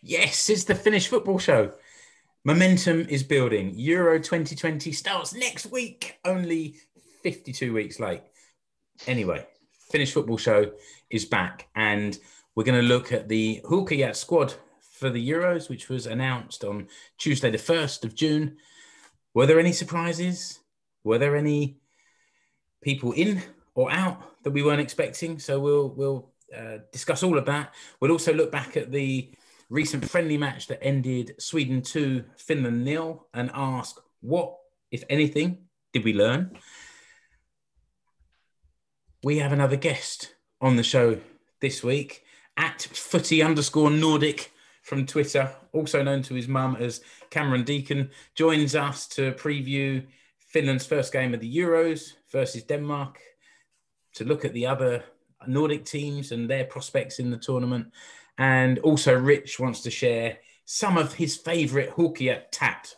Yes, it's the Finnish football show. Momentum is building. Euro 2020 starts next week, only 52 weeks late. Anyway, Finnish football show is back, and we're going to look at the Huuhkajat squad for the Euros, which was announced on Tuesday, the 1st of June. Were there any surprises? Were there any people in or out that we weren't expecting? So we'll discuss all of that. We'll also look back at the recent friendly match that ended Sweden 2, Finland 0, and ask what, if anything, did we learn? We have another guest on the show this week, at @footy_Nordic from Twitter, also known to his mum as Cameron Deacon, joins us to preview Finland's first game of the Euros versus Denmark, to look at the other Nordic teams and their prospects in the tournament. And also Rich wants to share some of his favourite Huuhkajat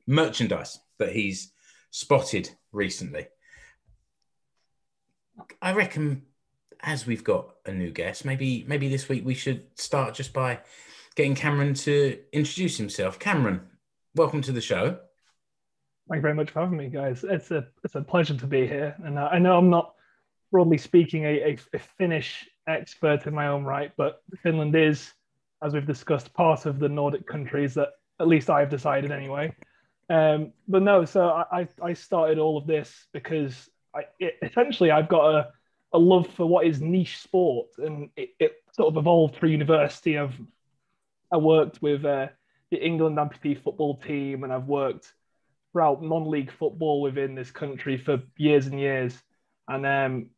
merchandise that he's spotted recently. I reckon, as we've got a new guest, maybe this week we should start just by getting Cameron to introduce himself. Cameron, welcome to the show. Thank you very much for having me, guys. It's a pleasure to be here. And I know I'm not, broadly speaking, a Finnish expert in my own right, but Finland is, as we've discussed, part of the Nordic countries that at least I've decided anyway. But no, so I started all of this because essentially I've got a love for what is niche sport, and it sort of evolved through university. I worked with the England amputee football team, and I've worked throughout non-league football within this country for years and years. And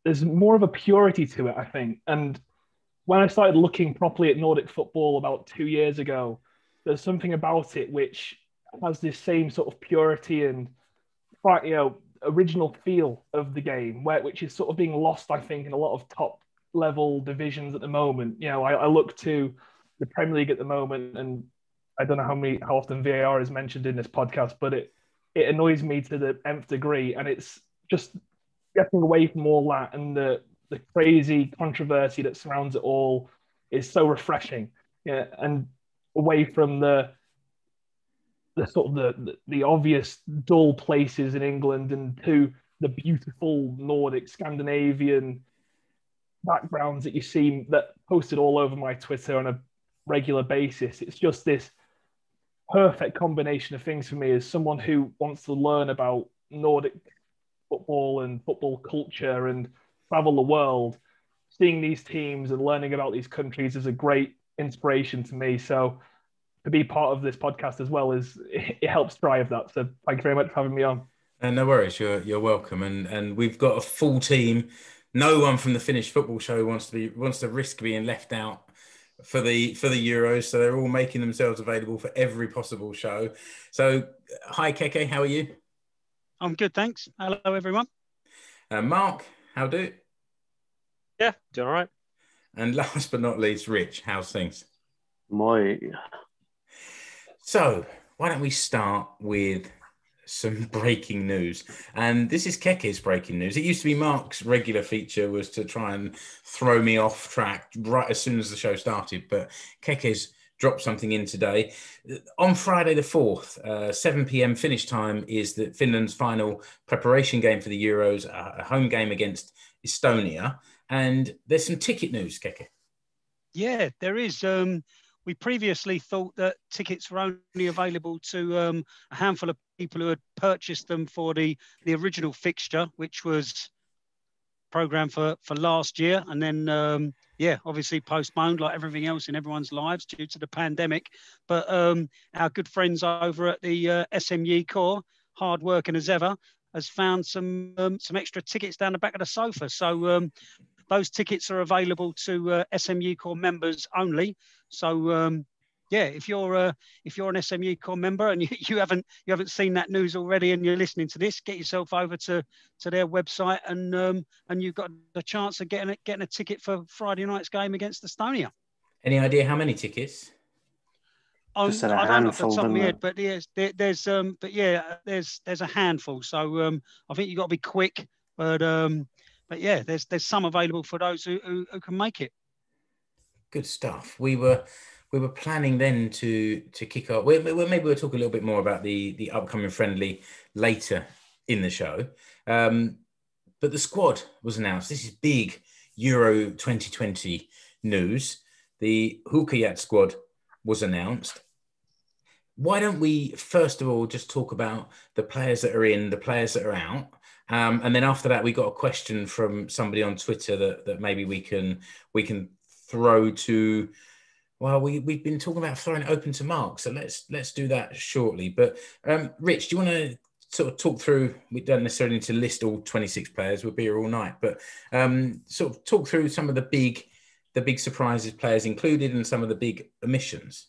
there's more of a purity to it, I think. And when I started looking properly at Nordic football about 2 years ago, there's something about it which has this same sort of purity and, original feel of the game, which is sort of being lost, I think, in a lot of top level divisions at the moment. I look to the Premier League at the moment, and I don't know how often VAR is mentioned in this podcast, but it annoys me to the nth degree, and it's just getting away from all that, and the crazy controversy that surrounds it all is so refreshing. And away from the sort of the obvious dull places in England, and to the beautiful Nordic Scandinavian backgrounds that you see that posted all over my Twitter on a regular basis. It's just this perfect combination of things for me as someone who wants to learn about Nordic football and football culture and travel the world. Seeing these teams and learning about these countries is a great inspiration to me. So to be part of this podcast as well it helps drive that. So thank you very much for having me on. And no worries, you're welcome. And we've got a full team. No one from the Finnish football show wants to risk being left out for the Euros, so they're all making themselves available for every possible show. So hi Keke, how are you? I'm good, thanks. Hello everyone. Mark, how do? Yeah, doing all right. And last but not least, Rich, how's things? Moi. So why don't we start with some breaking news? And this is Keke's breaking news. It used to be Mark's regular feature, was to try and throw me off track right as soon as the show started, but Keke's dropped something in today. On Friday the 4th, 7 p.m. Finnish time, is the Finland's final preparation game for the Euros, a home game against Estonia. And there's some ticket news, Keke. Yeah, there is. We previously thought that tickets were only available to a handful of people who had purchased them for the original fixture, which was programmed for last year. And then, obviously postponed like everything else in everyone's lives due to the pandemic. But our good friends over at the SMU Core, hard working as ever, has found some extra tickets down the back of the sofa. So those tickets are available to SMU Core members only. So yeah, if you're an SMU Con member and you haven't seen that news already and you're listening to this, get yourself over to their website and you've got the chance of getting a ticket for Friday night's game against Estonia. Any idea how many tickets? I Just a don't know off the handful, top of my didn't head, but there's a handful. So I think you've got to be quick, but yeah, there's some available for those who can make it. Good stuff. We were planning then to kick off. Maybe we'll talk a little bit more about the upcoming friendly later in the show. But the squad was announced. This is big Euro 2020 news. The Huuhkajat squad was announced. Why don't we first of all just talk about the players that are in, the players that are out, and then after that we got a question from somebody on Twitter that maybe we can throw to. Well, we've been talking about throwing it open to Mark, so let's do that shortly. But Rich, do you want to sort of talk through? We don't necessarily need to list all 26 players. We'll be here all night, but sort of talk through some of the big surprises, players included, and some of the big omissions.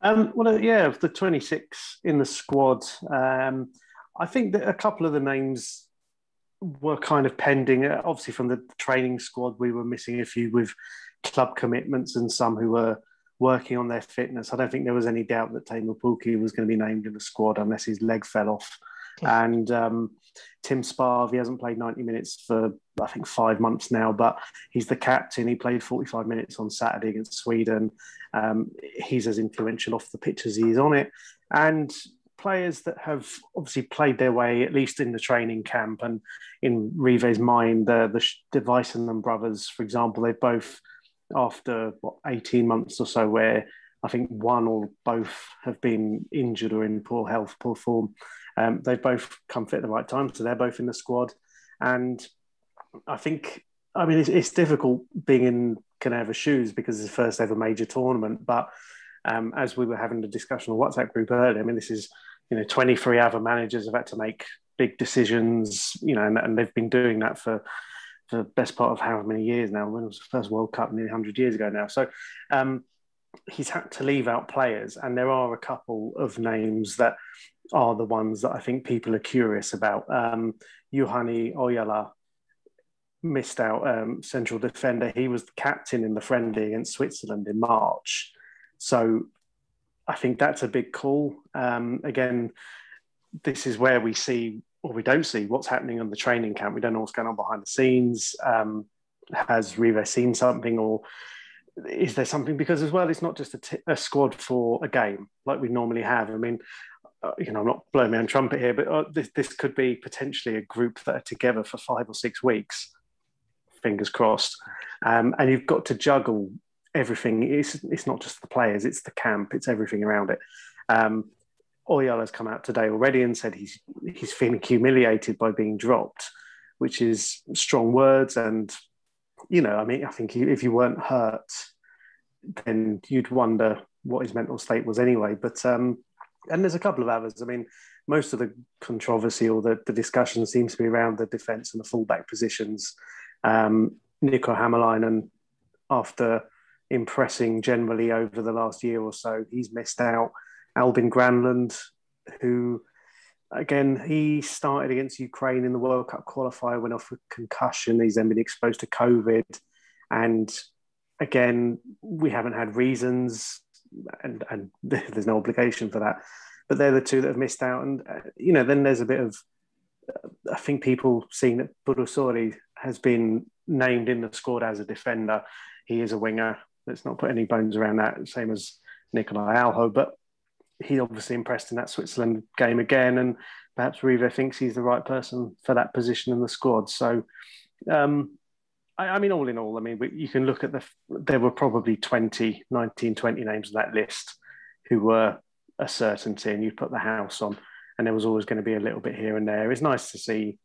Of the 26 in the squad, I think that a couple of the names were kind of pending. Obviously, from the training squad, we were missing a few with club commitments and some who were working on their fitness. I don't think there was any doubt that Teemu Pukki was going to be named in the squad unless his leg fell off. And Tim Sparv, he hasn't played 90 minutes for, I think, 5 months now, but he's the captain. He played 45 minutes on Saturday against Sweden. He's as influential off the pitch as he is on it. And players that have obviously played their way, at least in the training camp, and in Rive's mind, the Weissenen brothers, for example, they both, after 18 months or so, where I think one or both have been injured or in poor health, poor form, they've both come fit at the right time, so they're both in the squad. And I think, it's difficult being in Canerva's shoes because it's the first ever major tournament, but as we were having the discussion on the WhatsApp group earlier, this is, 23 other managers have had to make big decisions, and they've been doing that for the best part of how many years now. When it was the first World Cup nearly 100 years ago now. So he's had to leave out players, and there are a couple of names that are the ones that I think people are curious about. Juhani Ojala missed out, central defender. He was the captain in the friendly against Switzerland in March. So I think that's a big call. Again, this is where we see, or we don't see, what's happening on the training camp. We don't know what's going on behind the scenes. Has Rive seen something, or is there something? Because as well, it's not just a squad for a game like we normally have. I'm not blowing my own trumpet here, but this could be potentially a group that are together for 5 or 6 weeks. Fingers crossed. And you've got to juggle everything. It's not just the players, it's the camp, it's everything around it. Oyala's come out today already and said he's feeling humiliated by being dropped, which is strong words. And, I think if you weren't hurt, then you'd wonder what his mental state was anyway. But, and there's a couple of others. Most of the controversy or the discussion seems to be around the defence and the fullback positions. Nico Hämäläinen, after impressing generally over the last year or so, he's missed out. Albin Granlund, who, again, he started against Ukraine in the World Cup qualifier, went off with concussion. He's then been exposed to COVID. And again, we haven't had reasons, and there's no obligation for that. But they're the two that have missed out. And, then there's a bit of, I think people seeing that Burusori has been named in the squad as a defender. He is a winger. Let's not put any bones around that, same as Nikolai Alho. But he obviously impressed in that Switzerland game again, and perhaps Rive thinks he's the right person for that position in the squad. So, all in all, you can look at there were probably 19, 20 names on that list who were a certainty, and you put the house on, and there was always going to be a little bit here and there. It's nice to see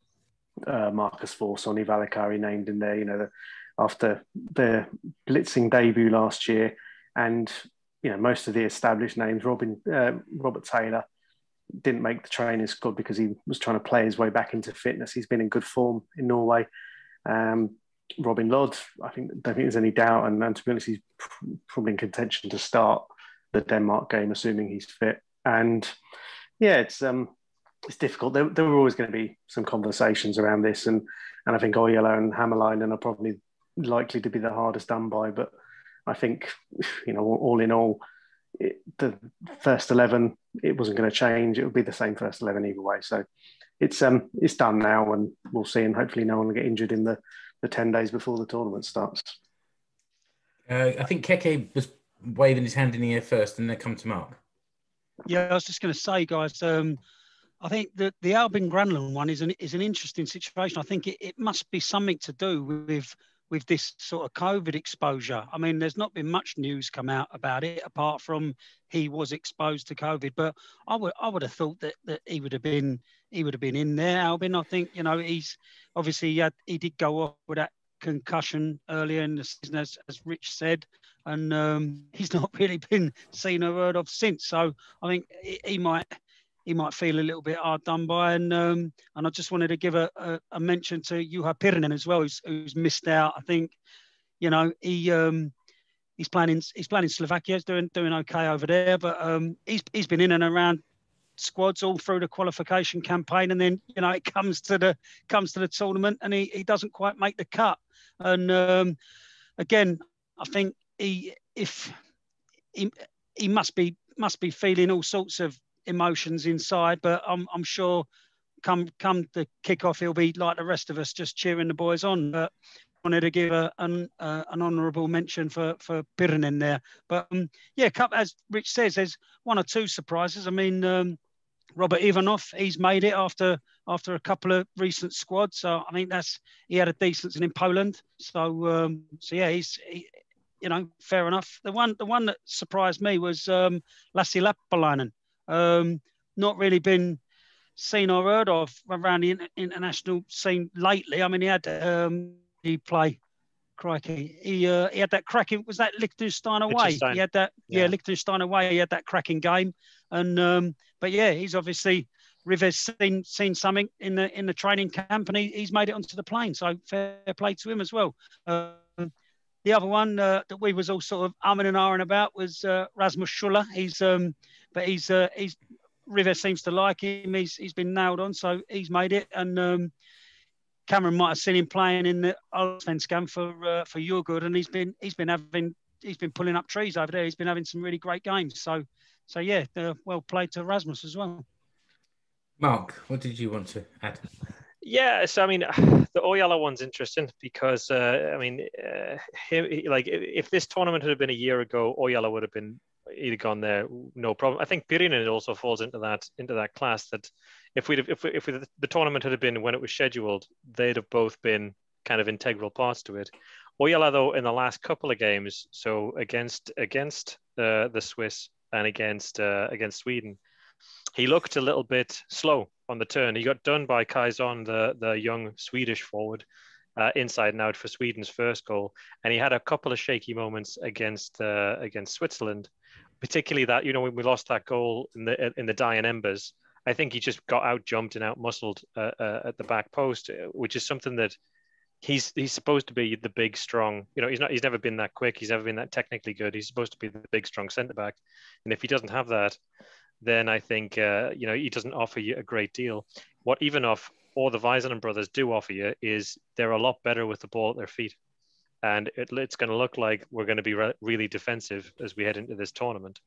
Marcus Forss, Sonny Valakari named in there, after their blitzing debut last year. And, most of the established names, Robert Taylor didn't make the training squad because he was trying to play his way back into fitness. He's been in good form in Norway. Robin Lod, don't think there's any doubt. And to be honest, he's probably in contention to start the Denmark game, assuming he's fit. And yeah, it's difficult. There were always going to be some conversations around this, and I think Oyela and Hämäläinen are probably likely to be the hardest done by. But I think, all in all, the first 11, it wasn't going to change. It would be the same first 11 either way. So it's done now, and we'll see. And hopefully, no one will get injured in the 10 days before the tournament starts. I think Keke was waving his hand in the air first, and then come to Mark. Yeah, I was just going to say, guys. I think that the Albin Granlund one is an interesting situation. I think it must be something to do with this sort of COVID exposure. I mean, there's not been much news come out about it apart from he was exposed to COVID. But I would have thought that he would have been in there. Albin, I think he's obviously he did go off with that concussion earlier in the season, as Rich said, and he's not really been seen or heard of since. So I think he might feel a little bit hard done by, and I just wanted to give a mention to Juha Pirinen as well, who's missed out. I think he's playing in Slovakia, he's doing okay over there, but he's been in and around squads all through the qualification campaign, and then it comes to the tournament and he doesn't quite make the cut. And again, I think he must be feeling all sorts of emotions inside, but I'm sure come the kickoff he'll be like the rest of us, just cheering the boys on. But I wanted to give an honourable mention for Pirinen there. But as Rich says, there's one or two surprises. I mean, Robert Ivanov, he's made it after a couple of recent squads. So I think he had a decent season in Poland. So he's fair enough. The one that surprised me was Lassi Lappalainen. Not really been seen or heard of around the international scene lately. I mean, he play. Crikey, he had that cracking. Was that Liechtenstein away? He had that. Yeah, Liechtenstein away. He had that cracking game, and but yeah, he's obviously Rivers seen something in the training camp, and he's made it onto the plane. So fair play to him as well. The other one that we was all sort of umming and ahhing about was Rasmus Schuller. He's Rivers seems to like him. He's been nailed on, so he's made it. And Cameron might have seen him playing in the Allsvenskan for Djurgården, and he's been pulling up trees over there. He's been having some really great games. So yeah, well played to Rasmus as well. Mark, what did you want to add? Yeah, so I mean, the Oyala one's interesting because if this tournament had been a year ago, Oyala would have been either gone there, no problem. I think Pirinen also falls into that class. That if the tournament had been when it was scheduled, they'd have both been kind of integral parts to it. Oyala, though, in the last couple of games, so against the Swiss and against Sweden, he looked a little bit slow on the turn. He got done by Kajson, the young Swedish forward, inside and out for Sweden's first goal. And he had a couple of shaky moments against Switzerland, particularly that, when we lost that goal in the dying embers. I think he just got out jumped and out muscled at the back post, which is something that he's supposed to be the big, strong. He's never been that quick. He's never been that technically good. He's supposed to be the big, strong centre back. And if he doesn't have that, then I think, he doesn't offer you a great deal. What Ivanov or the Väisänen brothers do offer you is they're a lot better with the ball at their feet. And it's going to look like we're going to be really defensive as we head into this tournament.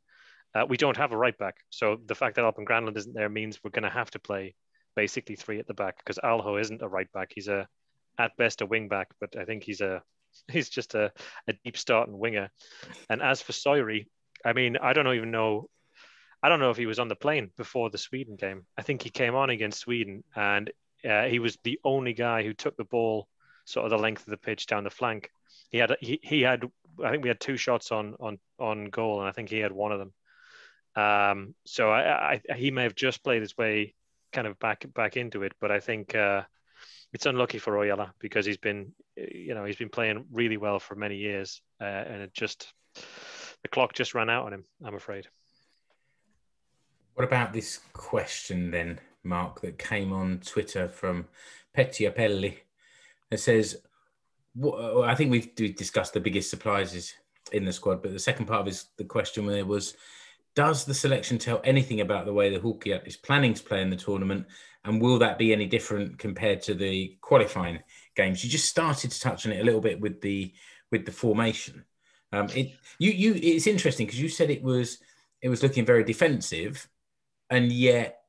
We don't have a right back. So the fact that Albin Granlund isn't there means we're going to have to play basically three at the back, because Alho isn't a right back. He's at best a wing back, but I think he's just a deep starting winger. And as for Soiri, I mean, I don't know if he was on the plane before the Sweden game. I think he came on against Sweden, and he was the only guy who took the ball sort of the length of the pitch down the flank. He had I think we had two shots on goal, and I think he had one of them. So he may have just played his way kind of back into it, but I think it's unlucky for Oyala because he's been playing really well for many years, and the clock just ran out on him, I'm afraid. What about this question then, Mark, that came on Twitter from Pettiapelli? It says, I think we've discussed the biggest surprises in the squad, but the second part of the question there was, Does the selection tell anything about the way the Huuhkajat is planning to play in the tournament? And will that be any different compared to the qualifying games? You just started to touch on it a little bit with the formation. It's interesting because you said it was looking very defensive, and yet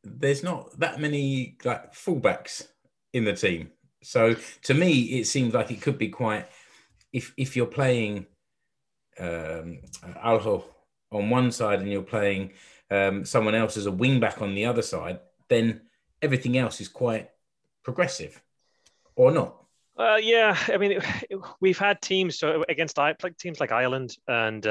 there's not that many like fullbacks in the team. So to me, it seems like it could be quite, if you're playing Alho on one side and you're playing someone else as a wing back on the other side, then everything else is quite progressive, or not? Yeah, I mean, we've had teams against teams like Ireland and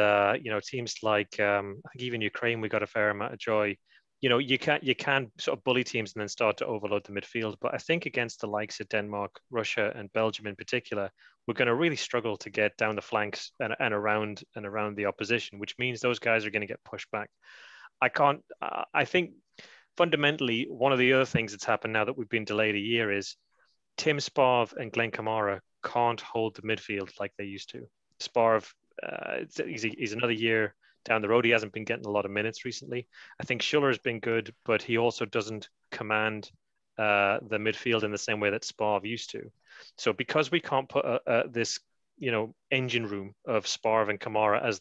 teams like I think even Ukraine. We got a fair amount of joy. You can sort of bully teams and then start to overload the midfield. But I think against the likes of Denmark, Russia, and Belgium in particular, we're going to really struggle to get down the flanks and around the opposition, which means those guys are going to get pushed back. I think fundamentally one of the other things that's happened now that we've been delayed a year is Tim Sparv and Glenn Kamara can't hold the midfield like they used to. Sparv, he's another year down the road. He hasn't been getting a lot of minutes recently. I think Schuller has been good, but he also doesn't command the midfield in the same way that Sparv used to. So because we can't put this engine room of Sparv and Kamara as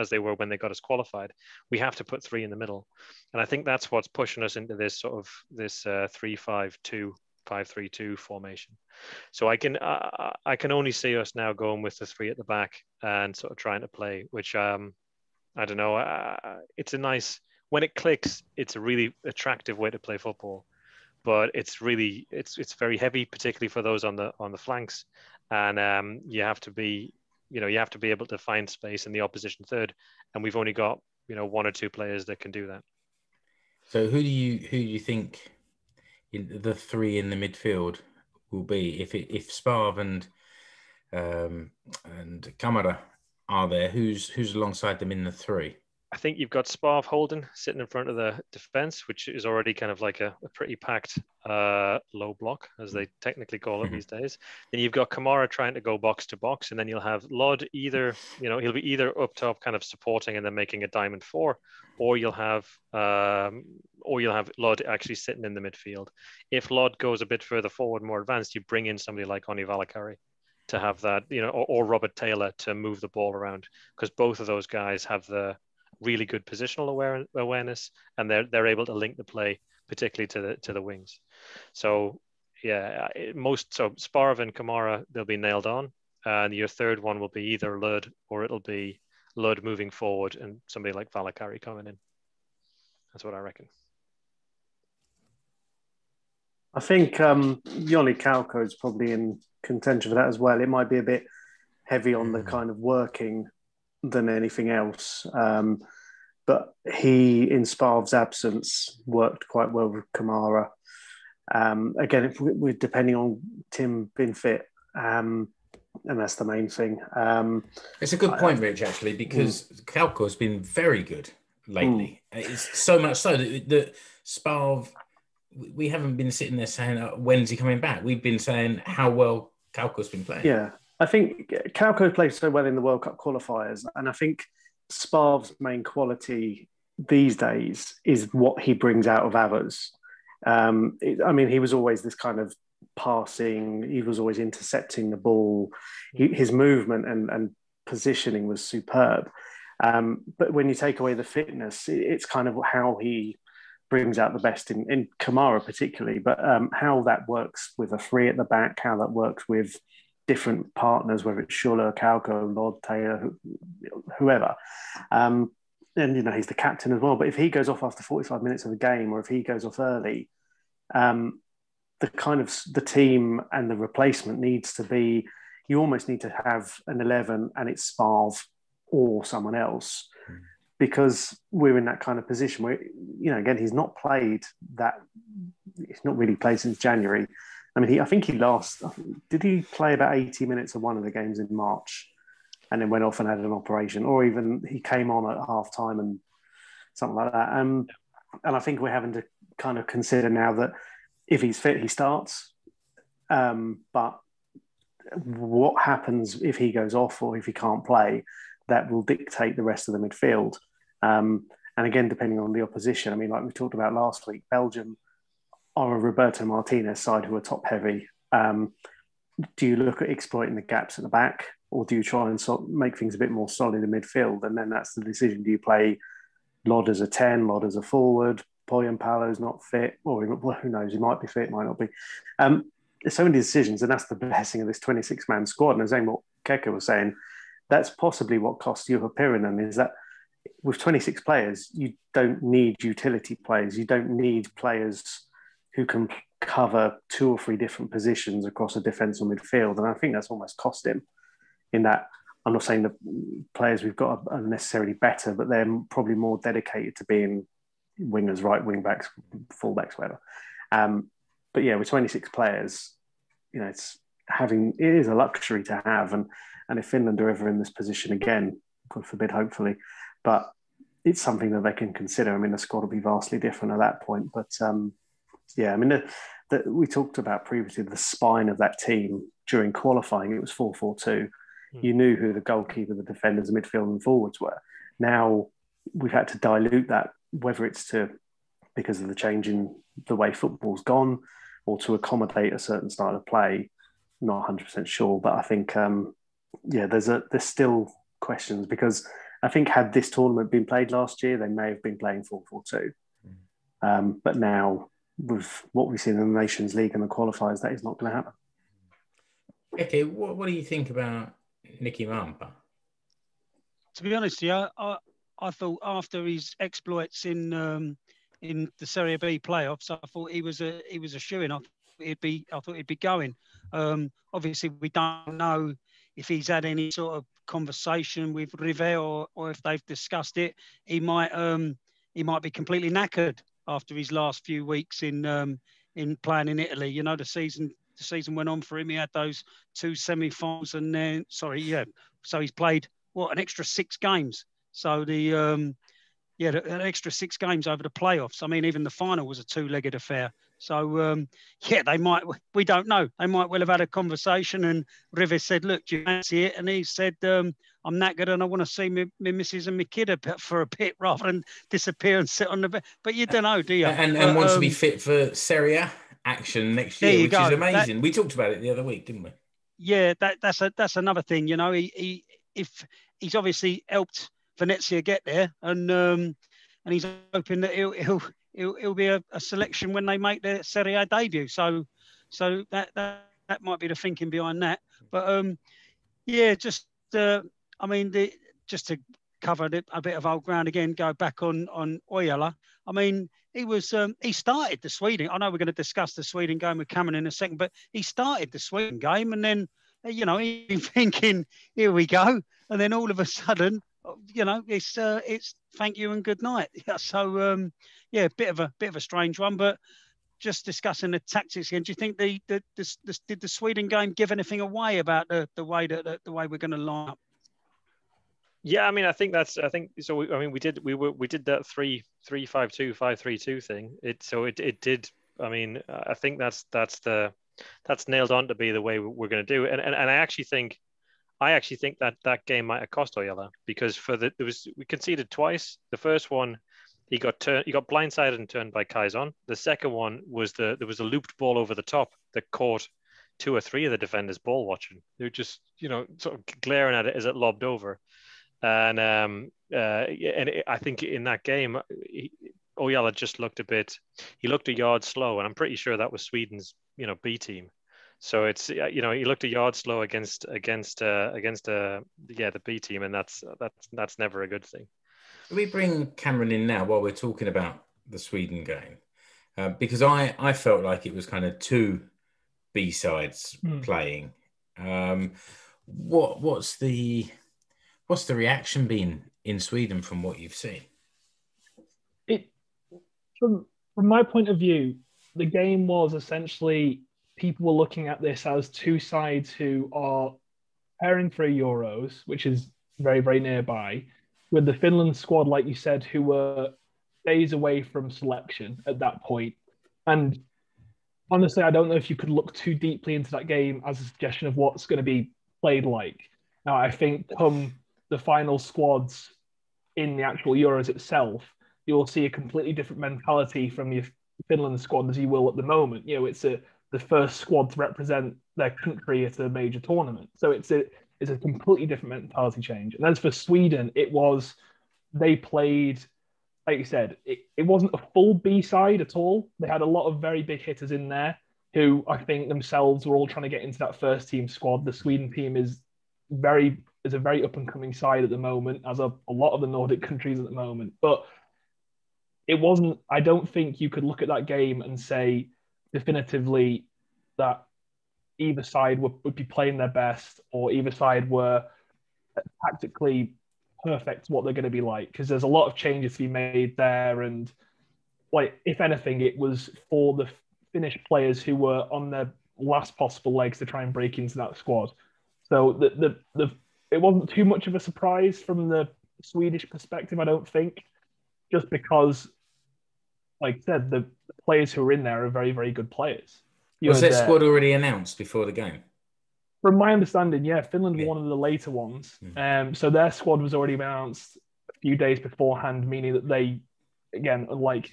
they were when they got us qualified, we have to put three in the middle, and I think that's what's pushing us into this sort of this 3-5-2. 5-3-2 formation. So I can only see us now going with the three at the back and sort of trying to play, which I don't know. It's a nice, when it clicks, it's a really attractive way to play football, but it's very heavy, particularly for those on the flanks, and you have to be able to find space in the opposition third, and we've only got one or two players that can do that. So who do you think the three in the midfield will be? If Sparv and Kamara are there, who's alongside them in the three? I think you've got Sparv holding, sitting in front of the defence, which is already kind of like a pretty packed low block, as they technically call it these days. Then you've got Kamara trying to go box to box, and then you'll have Lod he'll be either up top kind of supporting and then making a diamond four, or you'll have Lod actually sitting in the midfield. If Lod goes a bit further forward, more advanced, you bring in somebody like Oni Valakari to have that, or Robert Taylor to move the ball around, because both of those guys have the really good positional awareness, and they're able to link the play, particularly to the wings. So yeah, Sparv and Kamara, they'll be nailed on, and your third one will be either Lud, or it'll be Lud moving forward and somebody like Valakari coming in. That's what I reckon. I think Yoni Kauko is probably in contention for that as well. It might be a bit heavy on the kind of working than anything else. But he, in Sparv's absence, worked quite well with Kamara. Again, if we're depending on Tim being fit, and that's the main thing. It's a good point, Rich, actually, because Kauko has been very good lately. It's so much so that Sparv, we haven't been sitting there saying, when's he coming back? We've been saying how well Kauko's been playing. Yeah. I think Kauko played so well in the World Cup qualifiers, and I think Sparv's main quality these days is what he brings out of others. He was always this kind of passing, he was always intercepting the ball. His movement and positioning was superb. But when you take away the fitness, it's kind of how he brings out the best in Kamara particularly, but how that works with a three at the back, how that works with different partners, whether it's Schuller, Kauko, Lord, Taylor, whoever. And, he's the captain as well. But if he goes off after 45 minutes of the game, or if he goes off early, the team and the replacement needs to be, you almost need to have an 11 and it's Sparv or someone else, because we're in that kind of position where, again, he's not really played since January. I mean, I think did he play about 80 minutes of one of the games in March and then went off and had an operation, or even he came on at half time and something like that. And I think we're having to kind of consider now that if he's fit, he starts. But what happens if he goes off or if he can't play, that will dictate the rest of the midfield. And again, depending on the opposition, I mean, like we talked about last week, Belgium are a Roberto Martinez side who are top heavy. Do you look at exploiting the gaps at the back, or do you try and make things a bit more solid in midfield? And then that's the decision. Do you play Lod as a 10, Lod as a forward, Poyampalo's not fit, or who knows, he might be fit, might not be. There's so many decisions, and that's the blessing of this 26-man squad. And as what Keke was saying, that's possibly what costs you a Pyrenees, is that with 26 players, you don't need utility players. You don't need players who can cover 2 or 3 different positions across a defence or midfield. And I think that's almost cost him in that. I'm not saying the players we've got are necessarily better, but they're probably more dedicated to being wingers, right wing backs, full backs, whatever. But yeah, with 26 players, it is a luxury to have. And if Finland are ever in this position again, God forbid, hopefully, but it's something that they can consider. I mean, the squad will be vastly different at that point. But yeah, I mean, we talked about previously the spine of that team during qualifying. It was 4-4-2. You knew who the goalkeeper, the defenders, the midfield and forwards were. Now we've had to dilute that, whether it's because of the change in the way football's gone or to accommodate a certain style of play. Not 100% sure, but I think, there's still questions, because I think had this tournament been played last year, they may have been playing 4-4-2. But now, with what we've seen in the Nations League and the qualifiers, that is not going to happen. Okay, what do you think about Nicky Mampa? To be honest, I thought after his exploits in the Serie B playoffs, I thought he was a shoo-in. I thought he'd be going. Obviously, we don't know if he's had any sort of conversation with Rive or if they've discussed it. He might be completely knackered after his last few weeks in playing in Italy. The season went on for him. He had those 2 semi-finals, and then so he's played an extra 6 games. So an extra 6 games over the playoffs. I mean, even the final was a 2-legged affair. So, they might, we don't know. They might well have had a conversation, and River said, look, do you fancy it? And he said, I'm knackered and I want to see my missus and my kid for a bit rather than disappear and sit on the bed. But you don't know, do you? And wants to be fit for Serie A action next year, which is amazing. We talked about it the other week, didn't we? Yeah, that's another thing. If he's obviously helped Venezia get there, and he's hoping that he'll be a selection when they make their Serie A debut. So that might be the thinking behind that. But just to cover a bit of old ground again, go back on Oyala. I mean, he started the Sweden. I know we're going to discuss the Sweden game with Cameron in a second, but he started the Sweden game, and then he's thinking, here we go, and then all of a sudden, it's thank you and good night. So bit of a strange one, but just discussing the tactics again. Do you think did the Sweden game give anything away about the way we're going to line up? Yeah, I mean, I think so. We did that 3-5-2, 5-3-2 thing. It did. I mean, I think that's nailed on to be the way we're going to do it. And I actually think that game might have cost Oyala, because we conceded twice. The first one, he got blindsided and turned by Kaizon. The second one was there was a looped ball over the top that caught 2 or 3 of the defenders ball watching. They were just sort of glaring at it as it lobbed over. And I think in that game, Oyala just looked a yard slow, and I'm pretty sure that was Sweden's B team. So it's he looked a yard slow against the B team, and that's never a good thing. We bring Cameron in now while we're talking about the Sweden game, because I felt like it was kind of 2 B sides playing. What's the reaction been in Sweden from what you've seen? From my point of view, the game was essentially, people were looking at this as 2 sides who are preparing for Euros, which is very, very nearby, with the Finland squad, like you said, who were days away from selection at that point. And honestly, I don't know if you could look too deeply into that game as a suggestion of what's going to be played like. Now, I think come the final squads in the actual Euros itself, you'll see a completely different mentality from your Finland squad as you will at the moment. You know, it's the first squad to represent their country at a major tournament. So it's a completely different mentality change. And as for Sweden, they played, like you said, it wasn't a full B side at all. They had a lot of very big hitters in there who I think themselves were all trying to get into that first team squad. The Sweden team is a very up and coming side at the moment, as a lot of the Nordic countries at the moment. But it wasn't, I don't think you could look at that game and say definitively that either side would be playing their best or either side were tactically perfect what they're going to be like, because there's a lot of changes to be made there. And like, if anything, it was for the Finnish players who were on their last possible legs to try and break into that squad. So it wasn't too much of a surprise from the Swedish perspective, I don't think, just because, like I said, the players who are in there are very, very good players. Was that squad already announced before the game? From my understanding, yeah, Finland were one of the later ones. So their squad was already announced a few days beforehand, meaning that they, again, unlike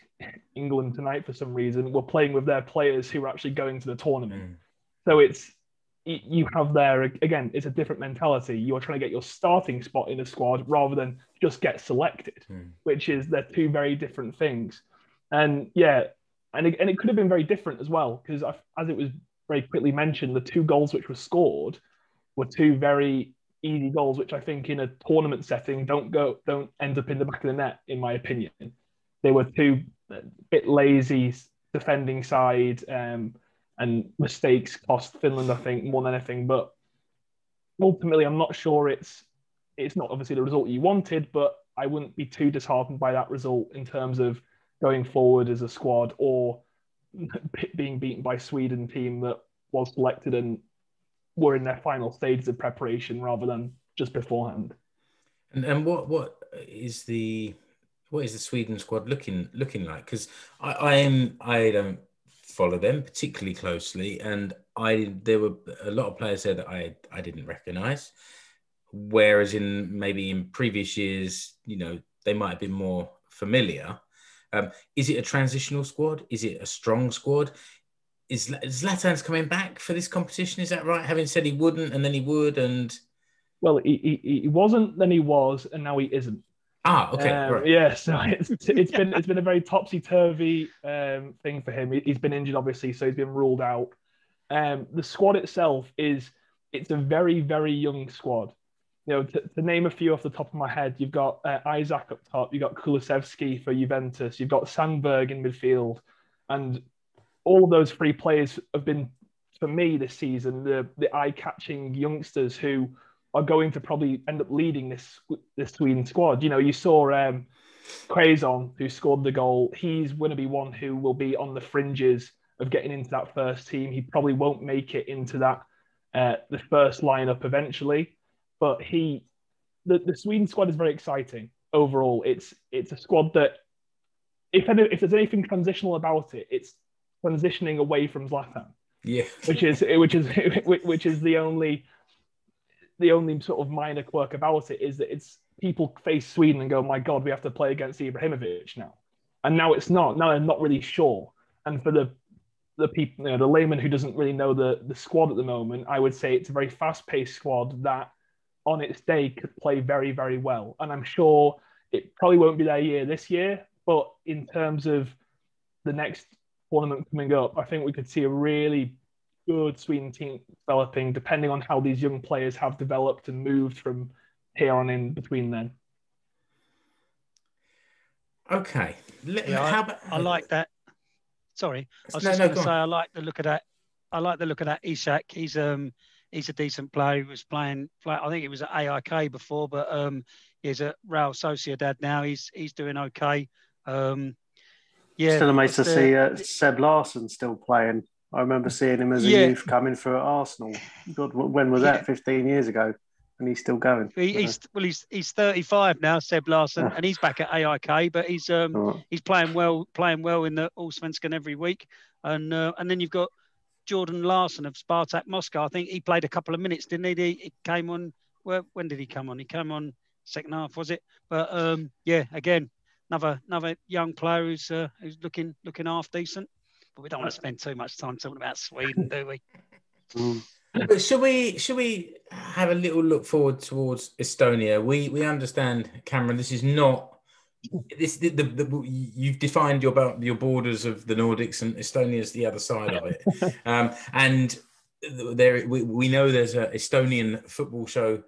England tonight for some reason, were playing with their players who were actually going to the tournament. So you have there, again, it's a different mentality. You're trying to get your starting spot in a squad rather than just get selected, which is, they're two very different things. And yeah, and it could have been very different as well, because as it was very quickly mentioned, the two goals which were scored were two very easy goals, which I think in a tournament setting don't end up in the back of the net, in my opinion. They were two bit lazy defending side, and mistakes cost Finland, I think, more than anything. But ultimately, I'm not sure it's not obviously the result you wanted, but I wouldn't be too disheartened by that result in terms of going forward as a squad, or being beaten by Sweden team that was selected and were in their final stages of preparation rather than just beforehand. And what is the Sweden squad looking like? Because I don't follow them particularly closely, and there were a lot of players there that I didn't recognise, whereas maybe in previous years, they might have been more familiar. Is it a transitional squad? Is it a strong squad? Is Zlatan's coming back for this competition? Is that right? Having said he wouldn't, and then he would, and well, he wasn't, then he was, and now he isn't. Okay, right. Yeah, so it's been a very topsy-turvy thing for him. He's been injured, obviously, so he's been ruled out. The squad itself it's a very, very young squad. To name a few off the top of my head, you've got Isaac up top, you've got Kulusevski for Juventus, you've got Sandberg in midfield, and all of those three players have been, for me this season, the eye-catching youngsters who are going to probably end up leading this Sweden squad. You saw Quaison, who scored the goal. He's going to be one who will be on the fringes of getting into that first team. He probably won't make it into that the first lineup eventually. But the Sweden squad is very exciting overall. It's a squad that, if there's anything transitional about it, it's transitioning away from Zlatan. Yeah, which is the only sort of minor quirk about it, is that it's people face Sweden and go, my God, we have to play against Ibrahimovic now, and now it's not. Now they're not really sure. And for the people, the layman who doesn't really know the squad at the moment, I would say it's a very fast-paced squad that, on its day, could play very, very well. And I'm sure it probably won't be their year this year, but in terms of the next tournament coming up, I think we could see a really good Sweden team developing, depending on how these young players have developed and moved from here on in between then. Okay. I like that. Sorry, I was just going to say I like the look of that. I like the look of that Isak. He's a decent player. He was playing. I think he was at AIK before, but he's at Real Sociedad now. He's doing okay. Still amazed to see Seb Larson still playing. I remember seeing him as a youth coming through at Arsenal. God, when was that? 15 years ago, and he's still going. He's 35 now, Seb Larson, and he's back at AIK, but he's playing well in the Allsvenskan every week, and then you've got Jordan Larson of Spartak Moscow. I think he played a couple of minutes, didn't he? He came on. When did he come on? He came on second half, was it? But yeah, again, another young player who's looking half decent. But we don't want to spend too much time talking about Sweden, do we? But should we have a little look forward towards Estonia? We understand, Cameron. This is not this. You've defined your borders of the Nordics, and Estonia is the other side of it. And we know there's an Estonian football show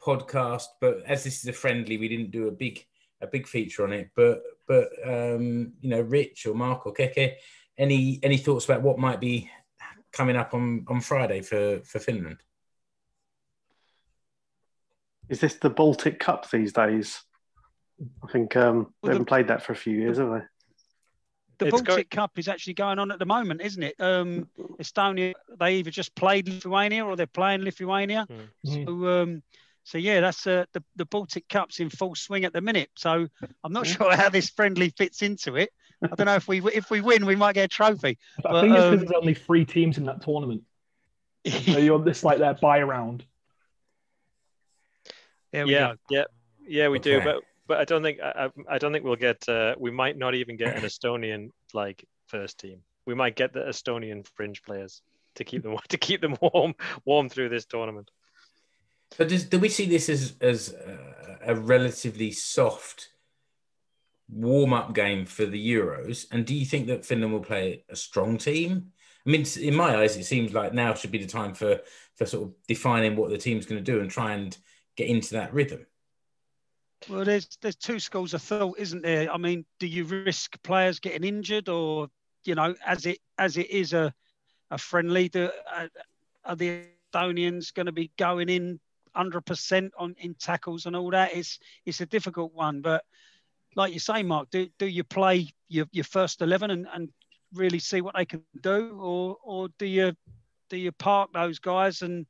podcast, but as this is a friendly, we didn't do a big feature on it. But Rich or Mark or Keke, any thoughts about what might be coming up on Friday for Finland? Is this the Baltic Cup these days? I think they haven't played that for a few years, have they? The Baltic Cup is actually going on at the moment, isn't it? Estonia, they either just played Lithuania or they're playing Lithuania. So yeah, that's the Baltic Cup's in full swing at the minute. So I'm not sure how this friendly fits into it. I don't know if we win, we might get a trophy. I think it's because there's only 3 teams in that tournament. So you're this like their buy round. There we go. Yeah, we do. But I don't think we'll get. We might not even get an Estonian first team. We might get the Estonian fringe players to keep them warm through this tournament. But do we see this as a relatively soft warm-up game for the Euros? And do you think that Finland will play a strong team? I mean, in my eyes, it seems like now should be the time for sort of defining what the team's going to do and try and get into that rhythm. Well, there's 2 schools of thought, isn't there? I mean, do you risk players getting injured, or as it is a friendly, are the Estonians going to be going in 100% in tackles and all that? It's a difficult one, but like you say, Mark, do you play your first 11 and really see what they can do, or do you park those guys and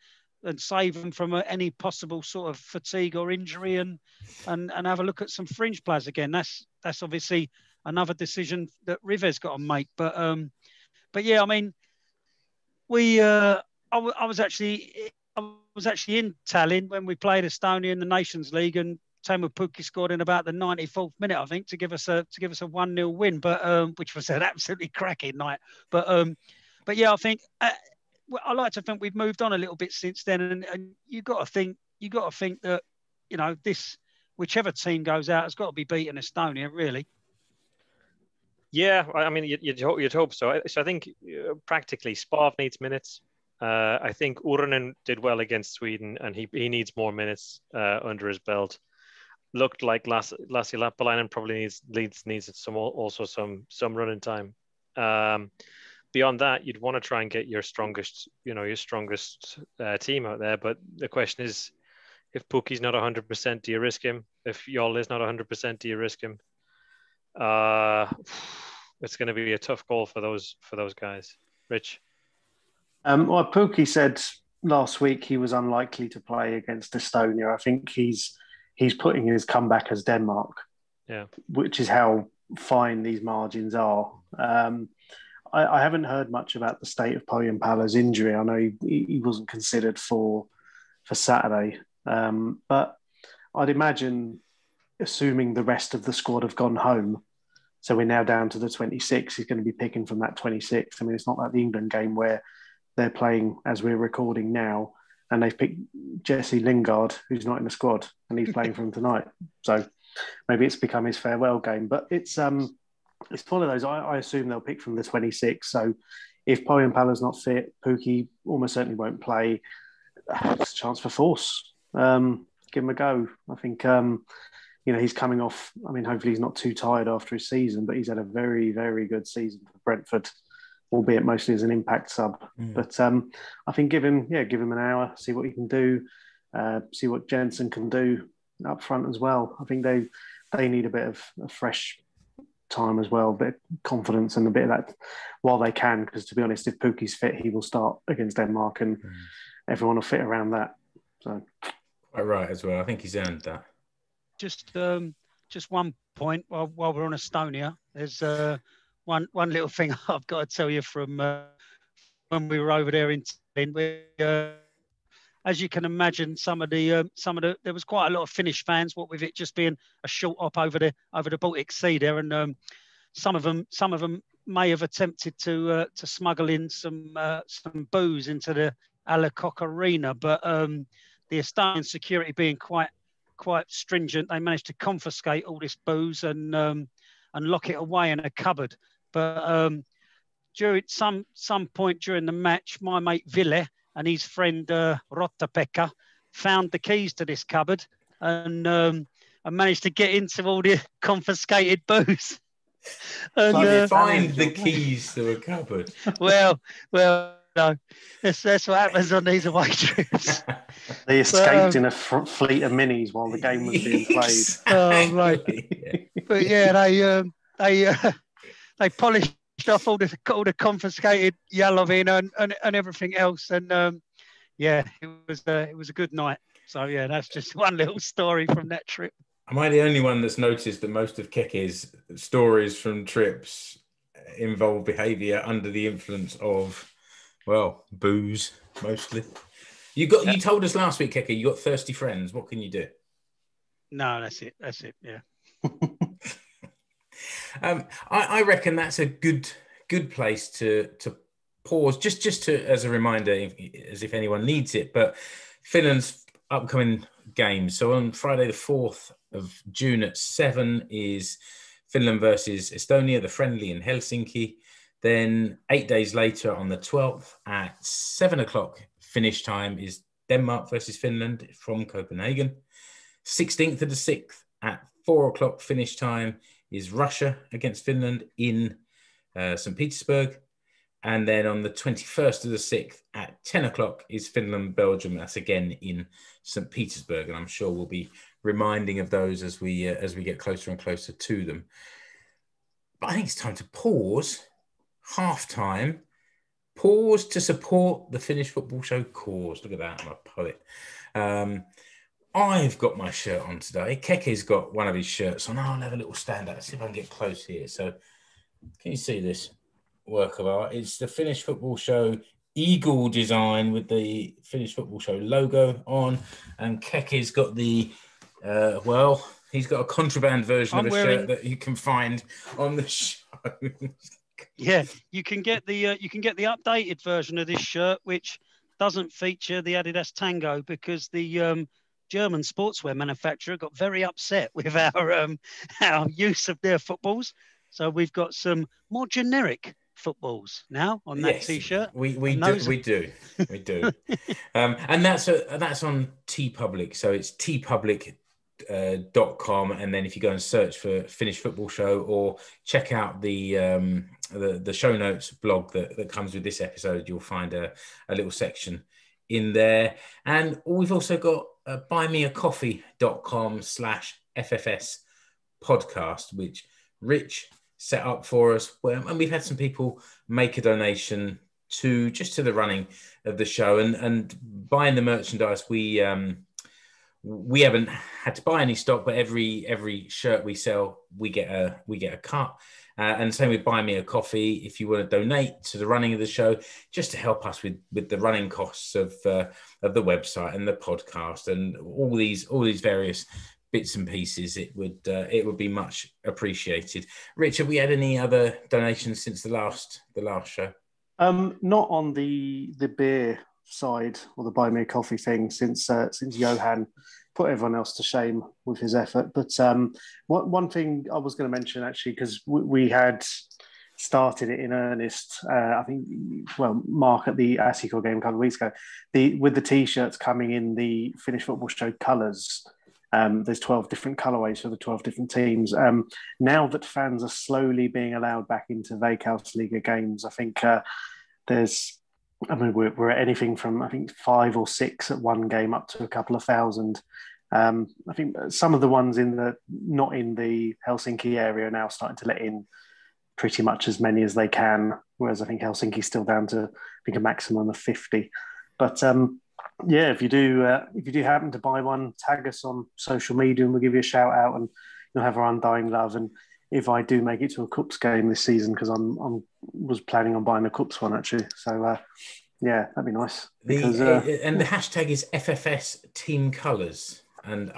save them from any possible sort of fatigue or injury and have a look at some fringe players again? That's obviously another decision that River's got to make. But yeah, I mean, I was actually in Tallinn when we played Estonia in the Nations League, and Teemu Pukki scored in about the 94th minute, I think, to give us a 1-0 win, but which was an absolutely cracking night. But yeah, I think I like to think we've moved on a little bit since then, and you got to think that this whichever team goes out has got to be beating Estonia, really. Yeah, I mean, you'd hope so. So I think practically Spav needs minutes. I think Uronen did well against Sweden, and he needs more minutes under his belt. Looked like Lassi Lappalainen probably needs some running time. Beyond that, you'd want to try and get your strongest team out there. But the question is, if Pukki's not 100%, do you risk him? If Joll is not 100%, do you risk him? It's going to be a tough call for those guys. Rich? Well, Pukki said last week he was unlikely to play against Estonia. I think he's putting his comeback as Denmark, which is how fine these margins are. I haven't heard much about the state of Pohjanpäälä's injury. I know he wasn't considered for Saturday, but I'd imagine, assuming the rest of the squad have gone home, so we're now down to the 26, he's going to be picking from that 26. I mean, it's not like the England game where they're playing as we're recording now, and they've picked Jesse Lingard, who's not in the squad, and he's playing for him tonight. So maybe it's become his farewell game. But it's one of those, I assume they'll pick from the 26. So if Pohjanpäälä's not fit, Pukki almost certainly won't play. It's a chance for Force. Give him a go. I think, he's coming off. I mean, hopefully he's not too tired after his season, but he's had a very, very good season for Brentford, albeit mostly as an impact sub. But I think give him an hour, see what he can do, see what Jensen can do up front as well. I think they need a bit of a fresh time as well, a bit of confidence and a bit of that while they can, because to be honest, if Pukki's fit, he will start against Denmark and everyone will fit around that. So quite right as well. I think he's earned that. Just one point while we're on Estonia, there's one little thing I've got to tell you from when we were over there in Tallinn. as you can imagine, some of the there was quite a lot of Finnish fans. What with it just being a short hop over the Baltic Sea there, and some of them may have attempted to smuggle in some booze into the Alacoque Arena, but the Estonian security being quite stringent, they managed to confiscate all this booze and lock it away in a cupboard. But during some point during the match, my mate Ville and his friend Rotta-Pekka found the keys to this cupboard and managed to get into all the confiscated booze. And, you find the keys to a cupboard. Well, no, that's what happens on these away trips. They escaped in a fleet of minis while the game was being played. Exactly. Oh, right. But yeah, they polished off all the confiscated Yalovina and everything else, and yeah, it was a good night. So yeah, that's just one little story from that trip. Am I the only one that's noticed that most of Keke's stories from trips involve behaviour under the influence of, well, booze mostly? You told us last week, Keke, you got thirsty friends. What can you do? No, that's it. Yeah. I reckon that's a good place to pause, just to as a reminder, as if anyone needs it. But Finland's upcoming games. So on Friday the 4th of June at 7 is Finland versus Estonia, the friendly in Helsinki. Then 8 days later on the 12th at 7 o'clock finish time is Denmark versus Finland from Copenhagen. 16th of the 6th at 4 o'clock finish time is Russia against Finland in St. Petersburg. And then on the 21st of the 6th at 10 o'clock is Finland-Belgium. That's again in St. Petersburg. And I'm sure we'll be reminding of those as we get closer and closer to them. But I think it's time to pause, half-time, pause to support the Finnish Football Show cause. Look at that, I'm a poet. I've got my shirt on today. Keke's got one of his shirts on. I'll have a little stand up. Let's see if I can get close here. So can you see this work of art? It's the Finnish Football Show eagle design with the Finnish Football Show logo on. And Keke's got the, he's got a contraband version of a shirt that you can find on the show. Yeah, you can get the updated version of this shirt, which doesn't feature the Adidas Tango because the German sportswear manufacturer got very upset with our use of their footballs. So we've got some more generic footballs now on that T-shirt. We do. And that's on TeePublic. So it's teepublic.com, and then if you go and search for Finnish Football Show or check out the show notes blog that comes with this episode, you'll find a little section in there. And we've also got buymeacoffee.com/FFS podcast, which Rich set up for us, and we've had some people make a donation to the running of the show and buying the merchandise. We haven't had to buy any stock, but every shirt we sell, we get a cut. And same with Buy Me a Coffee. If you want to donate to the running of the show, just to help us with the running costs of the website and the podcast and all these various bits and pieces, it would be much appreciated. Rich, have we had any other donations since the last show? Not on the beer side or the Buy Me a Coffee thing since Johan put everyone else to shame with his effort. But one thing I was going to mention, actually, because we had started it in earnest, I think, Mark at the Asiko game a couple of weeks ago, with the T-shirts coming in the Finnish Football Show colours. There's 12 different colourways for the 12 different teams. Now that fans are slowly being allowed back into Veikkausliiga games, I think we're at anything from, I think, 5 or 6 at one game up to a couple of thousand. I think some of the ones not in the Helsinki area are now starting to let in pretty much as many as they can, whereas I think Helsinki's still down to, I think, a maximum of 50. But if you do happen to buy one, tag us on social media and we'll give you a shout out and you'll have our undying love. And if I do make it to a Cups game this season, because I was planning on buying a Cups one, actually. So, Yeah, that'd be nice. And the hashtag is FFS Team Colours. And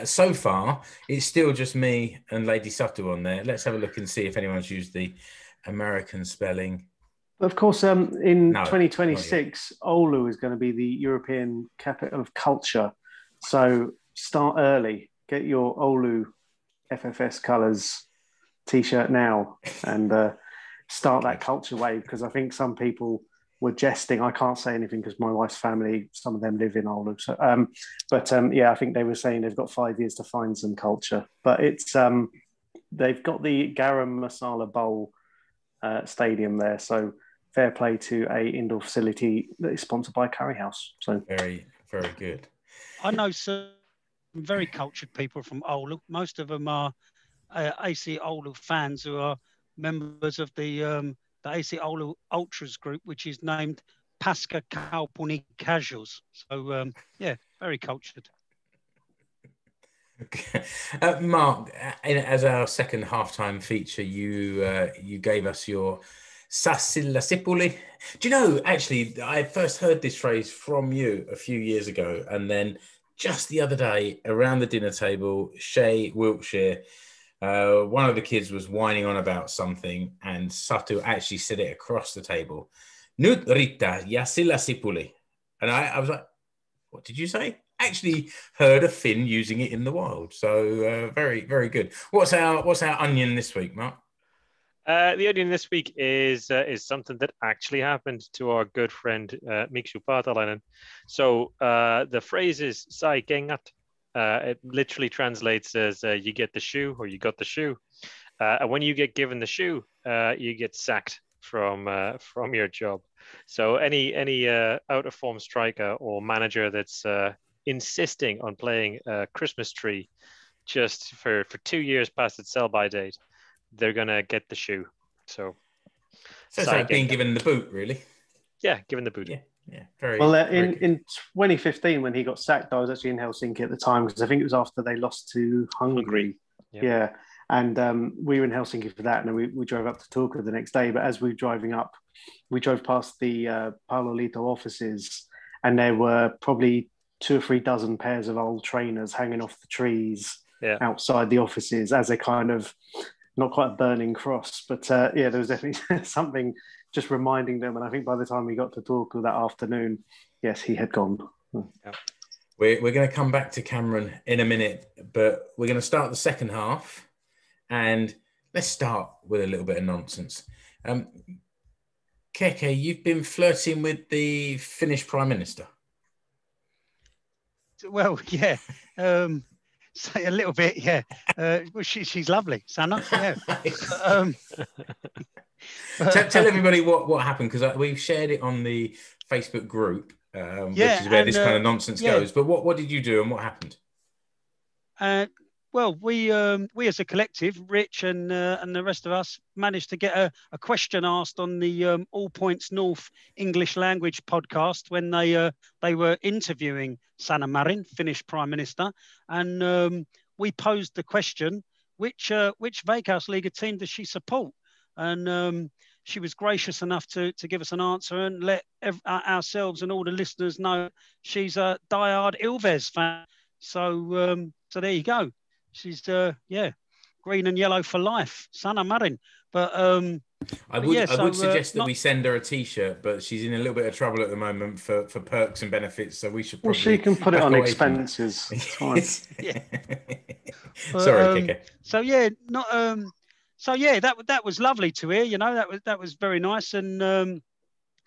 so far, it's still just me and Lady Suttu on there. Let's have a look and see if anyone's used the American spelling. Of course, in 2026, Oulu is going to be the European capital of culture. So start early. Get your Oulu FFS colours T-shirt now and start that culture wave, because I think some people were jesting. I can't say anything because my wife's family, some of them live in Oulu. So, I think they were saying they've got 5 years to find some culture. But it's they've got the Garam Masala Bowl stadium there. So fair play to a indoor facility that is sponsored by Curry House. So very, very good. I know some very cultured people from Oulu. Most of them are AC Oulu fans who are members of the AC Oulu Ultras group, which is named Paska Kaupuni Casuals. So, very cultured. Mark, as our second halftime feature, you gave us your Sassilla Sipuli. Do you know, actually, I first heard this phrase from you a few years ago, and then just the other day around the dinner table, Shay, Wiltshire, one of the kids was whining on about something, and Satu actually said it across the table. Nyt Rita Yassilla Sipuli. And I was like, what did you say? Actually heard a Finn using it in the wild. So very, very good. What's our onion this week, Mark? The onion this week is something that actually happened to our good friend Miksu Paatalainen. So the phrase is sai kengat. It literally translates as you get the shoe, or you got the shoe. And when you get given the shoe, you get sacked from your job. So any out of form striker or manager that's insisting on playing a Christmas tree just for 2 years past its sell-by date, they're gonna get the shoe. So it's like being given the boot, really. Yeah, given the boot. Yeah, very well. Very in 2015, when he got sacked, I was actually in Helsinki at the time, because I think it was after they lost to Hungary. Yeah, and we were in Helsinki for that, and then we drove up to Turku the next day. But as we were driving up, we drove past the Paloliito offices, and there were probably 2 or 3 dozen pairs of old trainers hanging off the trees outside the offices as a kind of, not quite a burning cross, but there was definitely something just reminding them. And I think by the time we got to Turku that afternoon, yes, he had gone. Yeah. We're going to come back to Cameron in a minute, but we're going to start the second half, and let's start with a little bit of nonsense. Keke, you've been flirting with the Finnish Prime Minister. Well, yeah. Say a little bit, yeah. Well, she's lovely, Sanna. Yeah. Tell everybody what happened, because we've shared it on the Facebook group, which is where this kind of nonsense goes. But what did you do and what happened? Well, we as a collective, Rich and the rest of us, managed to get a question asked on the All Points North English language podcast when they were interviewing Sanna Marin, Finnish Prime Minister, and we posed the question: which Veikkausliiga team does she support? And she was gracious enough to give us an answer and let ourselves and all the listeners know she's a diehard Ilves fan. So there you go. She's green and yellow for life, Sanna Marin. But I would suggest that we send her a T-shirt, but she's in a little bit of trouble at the moment for perks and benefits, so we should probably. Well, she can put it on expenses. It's fine. Sorry, Keke. That was lovely to hear. You know, that was very nice, and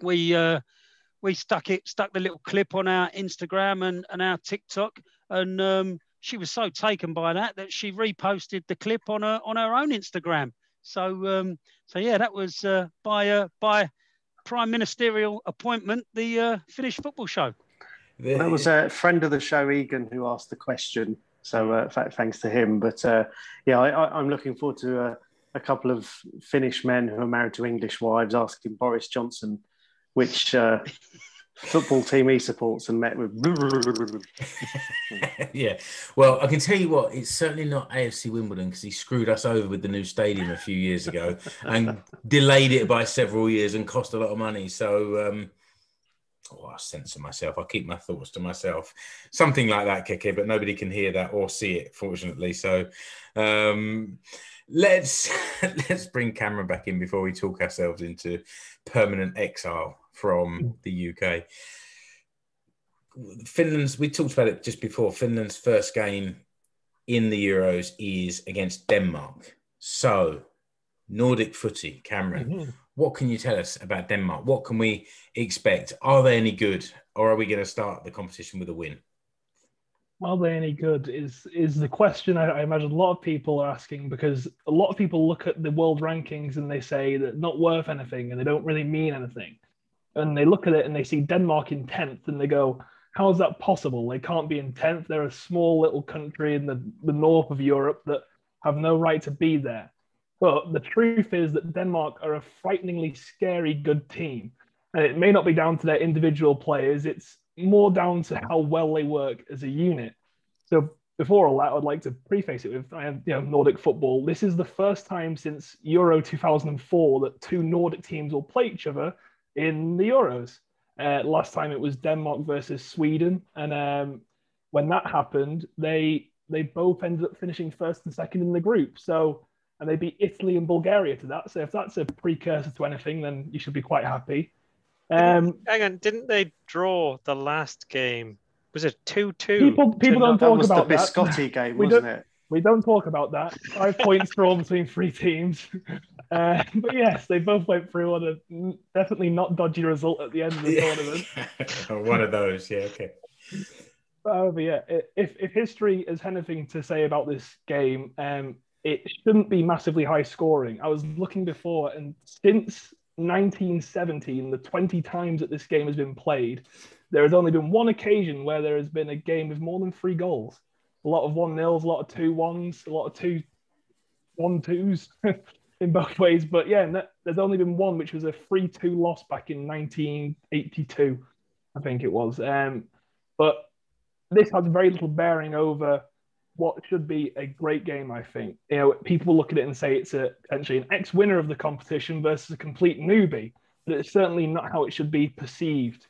we stuck the little clip on our Instagram and our TikTok, and she was so taken by that she reposted the clip on her own Instagram. So that was by prime ministerial appointment, the Finnish football show. Well, that was a friend of the show, Egan, who asked the question. So thanks to him. But I'm looking forward to a couple of Finnish men who are married to English wives asking Boris Johnson which football team he supports and met with. Yeah, well, I can tell you what, it's certainly not AFC Wimbledon, because he screwed us over with the new stadium a few years ago and delayed it by several years and cost a lot of money. So I'll censor myself. I'll keep my thoughts to myself. Something like that, Keke, but nobody can hear that or see it, fortunately. So let's bring Cameron back in before we talk ourselves into permanent exile from the UK. Finland's, we talked about it just before, Finland's first game in the Euros is against Denmark. So, Nordic footy, Cameron, what can you tell us about Denmark? What can we expect? Are they any good, or are we going to start the competition with a win? Are they any good is the question I imagine a lot of people are asking, because a lot of people look at the world rankings and they say that not worth anything and they don't really mean anything. And they look at it and they see Denmark in 10th and they go, how is that possible? They can't be in 10th. They're a small little country in the north of Europe that have no right to be there. But the truth is that Denmark are a frighteningly scary good team. And it may not be down to their individual players. It's more down to how well they work as a unit. So before all that, I'd like to preface it with Nordic football. This is the first time since Euro 2004 that two Nordic teams will play each other in the Euros. Last time it was Denmark versus Sweden. And when that happened, they both ended up finishing first and second in the group. So, and they beat Italy and Bulgaria to that. So if that's a precursor to anything, then you should be quite happy. Hang on, didn't they draw the last game? Was it 2-2? People don't talk about that. That was the Biscotti game, wasn't it? We don't talk about that. 5 points drawn between 3 teams. But yes, they both went through on a definitely not dodgy result at the end of the tournament. One of those, yeah, okay. However, yeah, if history has anything to say about this game, it shouldn't be massively high scoring. I was looking before, and since 1917, the 20 times that this game has been played, there has only been one occasion where there has been a game with more than 3 goals. A lot of 1-0s, a lot of 2-1s, a lot of 2-1-2s in both ways. But yeah, there's only been one, which was a 3-2 loss back in 1982, I think it was. But this has very little bearing over what should be a great game, I think. People look at it and say it's essentially an ex-winner of the competition versus a complete newbie, but it's certainly not how it should be perceived.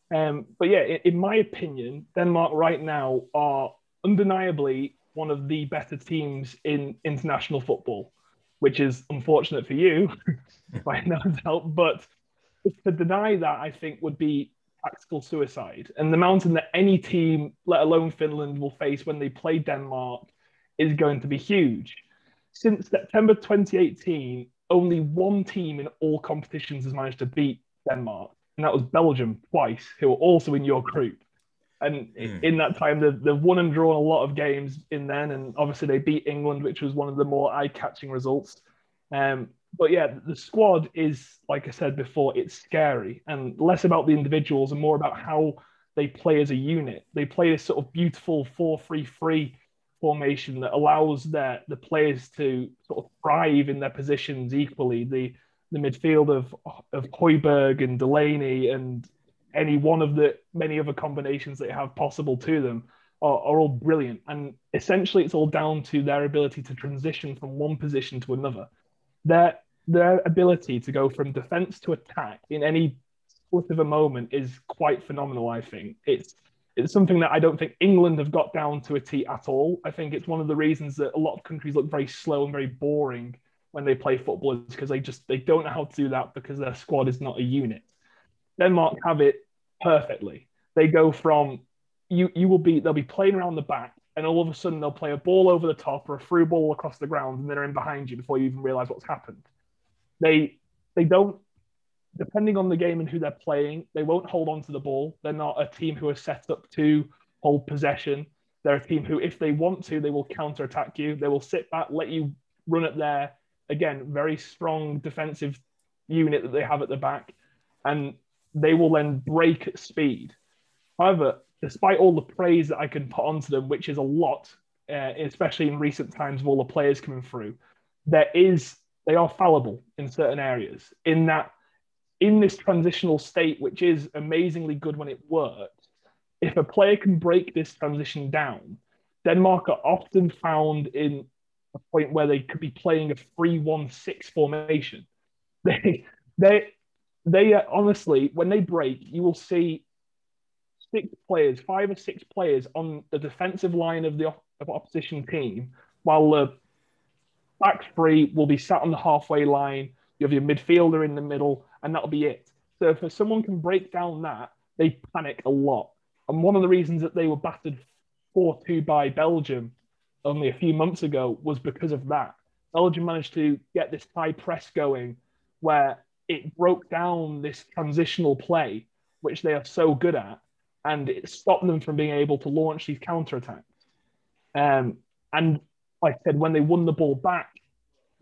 But yeah, in my opinion, Denmark right now are undeniably one of the better teams in international football, which is unfortunate for you, by no doubt. But to deny that, I think, would be tactical suicide. And the mountain that any team, let alone Finland, will face when they play Denmark is going to be huge. Since September 2018, only one team in all competitions has managed to beat Denmark, and that was Belgium twice, who were also in your group. And in that time, they've won and drawn a lot of games in then, and obviously they beat England, which was one of the more eye-catching results. But yeah, the squad is, like I said before, it's scary, and less about the individuals and more about how they play as a unit. They play this sort of beautiful 4-3-3 formation that allows the players to sort of thrive in their positions equally. The midfield of Højbjerg and Delaney and any one of the many other combinations that have possible to them are all brilliant. And essentially, it's all down to their ability to transition from one position to another. Their ability to go from defense to attack in any split of a moment is quite phenomenal, I think. It's something that I don't think England have got down to a T at all. I think it's one of the reasons that a lot of countries look very slow and very boring when they play football, is because they don't know how to do that because their squad is not a unit. Denmark have it perfectly. They go from they'll be playing around the back, and all of a sudden they'll play a ball over the top or a through ball across the ground, and they're in behind you before you even realize what's happened. They don't, depending on the game and who they're playing, they won't hold on to the ball. They're not a team who are set up to hold possession. They're a team who, if they want to, they will counter-attack you. They will sit back, let you run at their, again, very strong defensive unit that they have at the back, and they will then break at speed. However, despite all the praise that I can put onto them, which is a lot, especially in recent times of all the players coming through, they are fallible in certain areas. In that, in this transitional state, which is amazingly good when it works, if a player can break this transition down, Denmark are often found in a point where they could be playing a 3-1-6 formation. They honestly, when they break, you will see five or six players on the defensive line of the opposition team, while the back three will be sat on the halfway line. You have your midfielder in the middle, and that'll be it. So if someone can break down that, they panic a lot. And one of the reasons that they were battered 4-2 by Belgium only a few months ago was because of that. Belgium managed to get this high press going where it broke down this transitional play, which they are so good at, and it stopped them from being able to launch these counterattacks. And like I said, when they won the ball back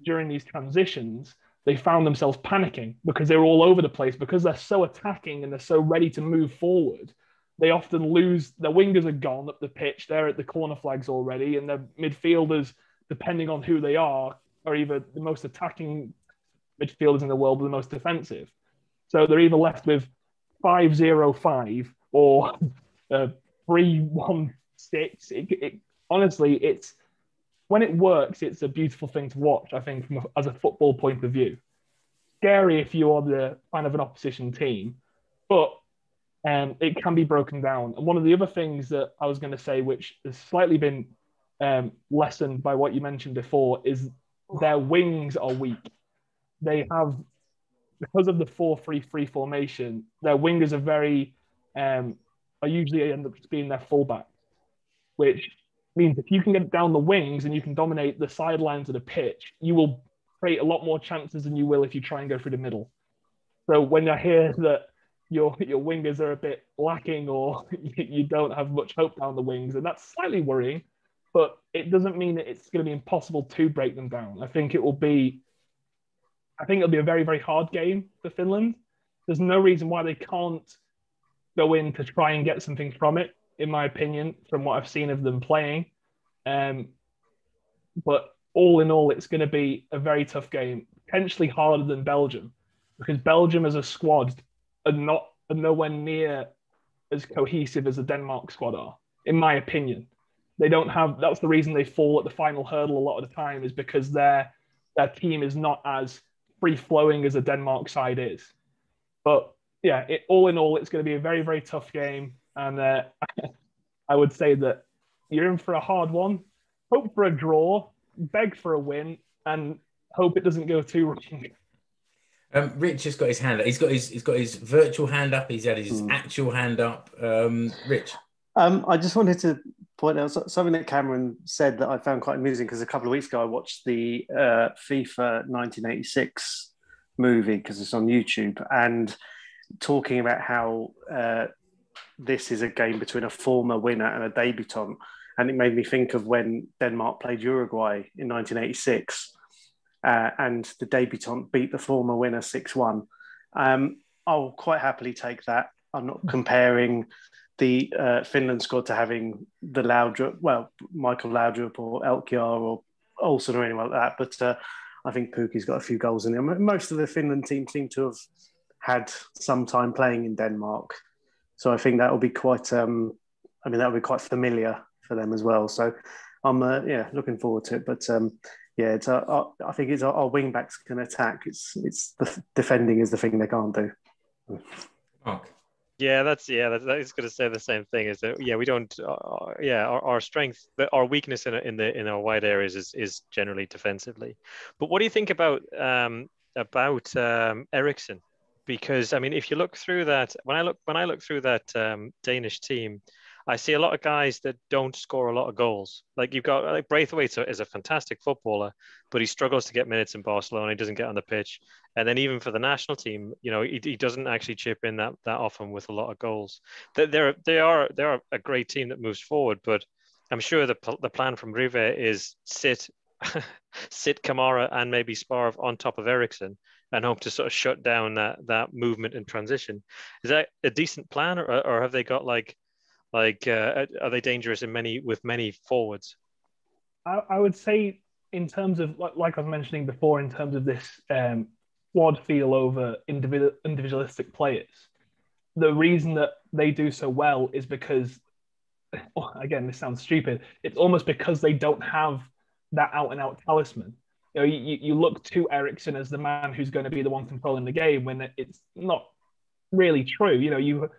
during these transitions, they found themselves panicking because they were all over the place. Because they're so attacking and they're so ready to move forward, they often lose. Their wingers are gone up the pitch. They're at the corner flags already, and their midfielders, depending on who they are either the most attacking midfielders in the world or the most defensive. So they're either left with 5-0-5 or 3-1-6. Honestly, it's when it works, it's a beautiful thing to watch, I think, as a football point of view. Scary if you are the fan of an opposition team, but it can be broken down. And one of the other things that I was going to say, which has slightly been lessened by what you mentioned before, is their wings are weak. They have, because of the 4-3-3 formation, their wingers are usually end up just being their fullback, which means if you can get down the wings and you can dominate the sidelines of the pitch, you will create a lot more chances than you will if you try and go through the middle. So when I hear that your wingers are a bit lacking or you don't have much hope down the wings, and that's slightly worrying, but it doesn't mean that it's going to be impossible to break them down. I think it'll be a very, very hard game for Finland. There's no reason why they can't go in to try and get something from it, in my opinion, from what I've seen of them playing. But all in all, it's going to be a very tough game, potentially harder than Belgium, because Belgium as a squad are nowhere near as cohesive as the Denmark squad are, in my opinion. They don't have. That's the reason they fall at the final hurdle a lot of the time, is because their team is not as free flowing as the Denmark side is. But yeah, all in all, it's going to be a very, very tough game, and I would say that you're in for a hard one. Hope for a draw, beg for a win, and hope it doesn't go too wrong. Rich has got his hand up. He's got his virtual hand up. He's had his actual hand up. Rich. I just wanted to point out something that Cameron said that I found quite amusing, because a couple of weeks ago I watched the FIFA 1986 movie because it's on YouTube, and talking about how this is a game between a former winner and a debutant. And it made me think of when Denmark played Uruguay in 1986 and the debutant beat the former winner 6-1. I'll quite happily take that. I'm not comparing the Finland squad to having the Michael Laudrup or Elkjær or Olsen or anyone like that. But I think Pukki's got a few goals in him. Most of the Finland team seem to have had some time playing in Denmark. So I think that will be quite, that'll be quite familiar for them as well. So I'm, looking forward to it. But I think it's our wing backs can attack. It's the defending is the thing they can't do. Mark. That's going to say the same thing. Is that we don't our strength, our weakness in our wide areas is generally defensively. But what do you think about Eriksson? Because if you look through that, when I look through that Danish team, I see a lot of guys that don't score a lot of goals. Like you've got Braithwaite is a fantastic footballer, but he struggles to get minutes in Barcelona. He doesn't get on the pitch, and then even for the national team, he doesn't actually chip in that often with a lot of goals. They are a great team that moves forward, but I'm sure the plan from Rive is sit Kamara and maybe Sparv on top of Eriksson and hope to sort of shut down that movement and transition. Is that a decent plan, or have they got are they dangerous with many forwards? I would say, in terms of like I was mentioning before, in terms of this squad feel over individualistic players, the reason that they do so well is because, again, this sounds stupid, it's almost because they don't have that out and out talisman. You look to Eriksson as the man who's going to be the one controlling the game when it's not really true.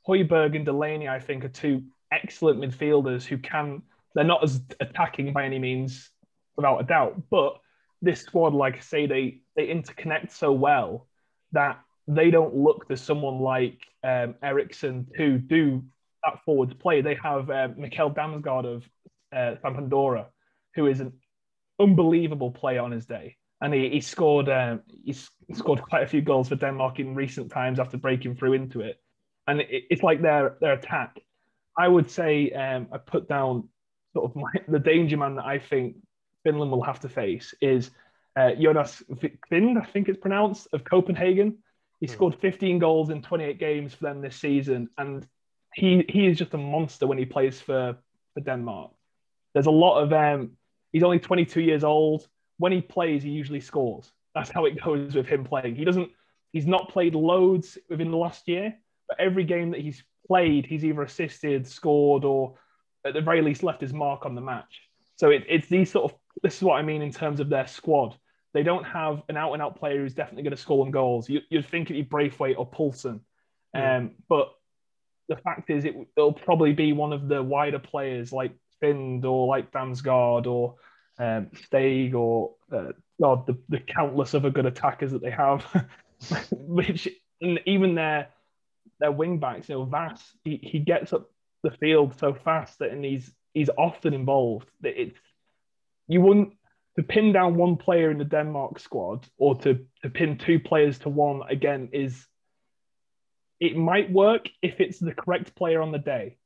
Højbjerg and Delaney, I think, are two excellent midfielders who they're not as attacking by any means, without a doubt, but this squad, like I say, they interconnect so well that they don't look to someone like Eriksson to do that forwards play. They have Mikkel Damsgaard of Sampdoria, who is an unbelievable player on his day, and he scored quite a few goals for Denmark in recent times after breaking through into it. And it's like their attack. I would say I put down sort of the danger man that I think Finland will have to face is Jonas Vind, I think it's pronounced, of Copenhagen. He scored 15 goals in 28 games for them this season, and he is just a monster when he plays for Denmark. There's a lot of he's only 22 years old. When he plays, he usually scores. That's how it goes with him playing. He's not played loads within the last year, but every game that he's played, he's either assisted, scored, or at the very least left his mark on the match. So it's these sort of, this is what I mean in terms of their squad. They don't have an out-and-out player who's definitely going to score on goals. You'd think it'd be Braithwaite or Poulsen. But the fact is it'll probably be one of the wider players like Vind or like Damsgaard or Steg or the countless other good attackers that they have. Which, and even their wing backs, Vass, he gets up the field so fast that, and he's often involved. You wouldn't, to pin down one player in the Denmark squad or to pin two players to one again it might work if it's the correct player on the day.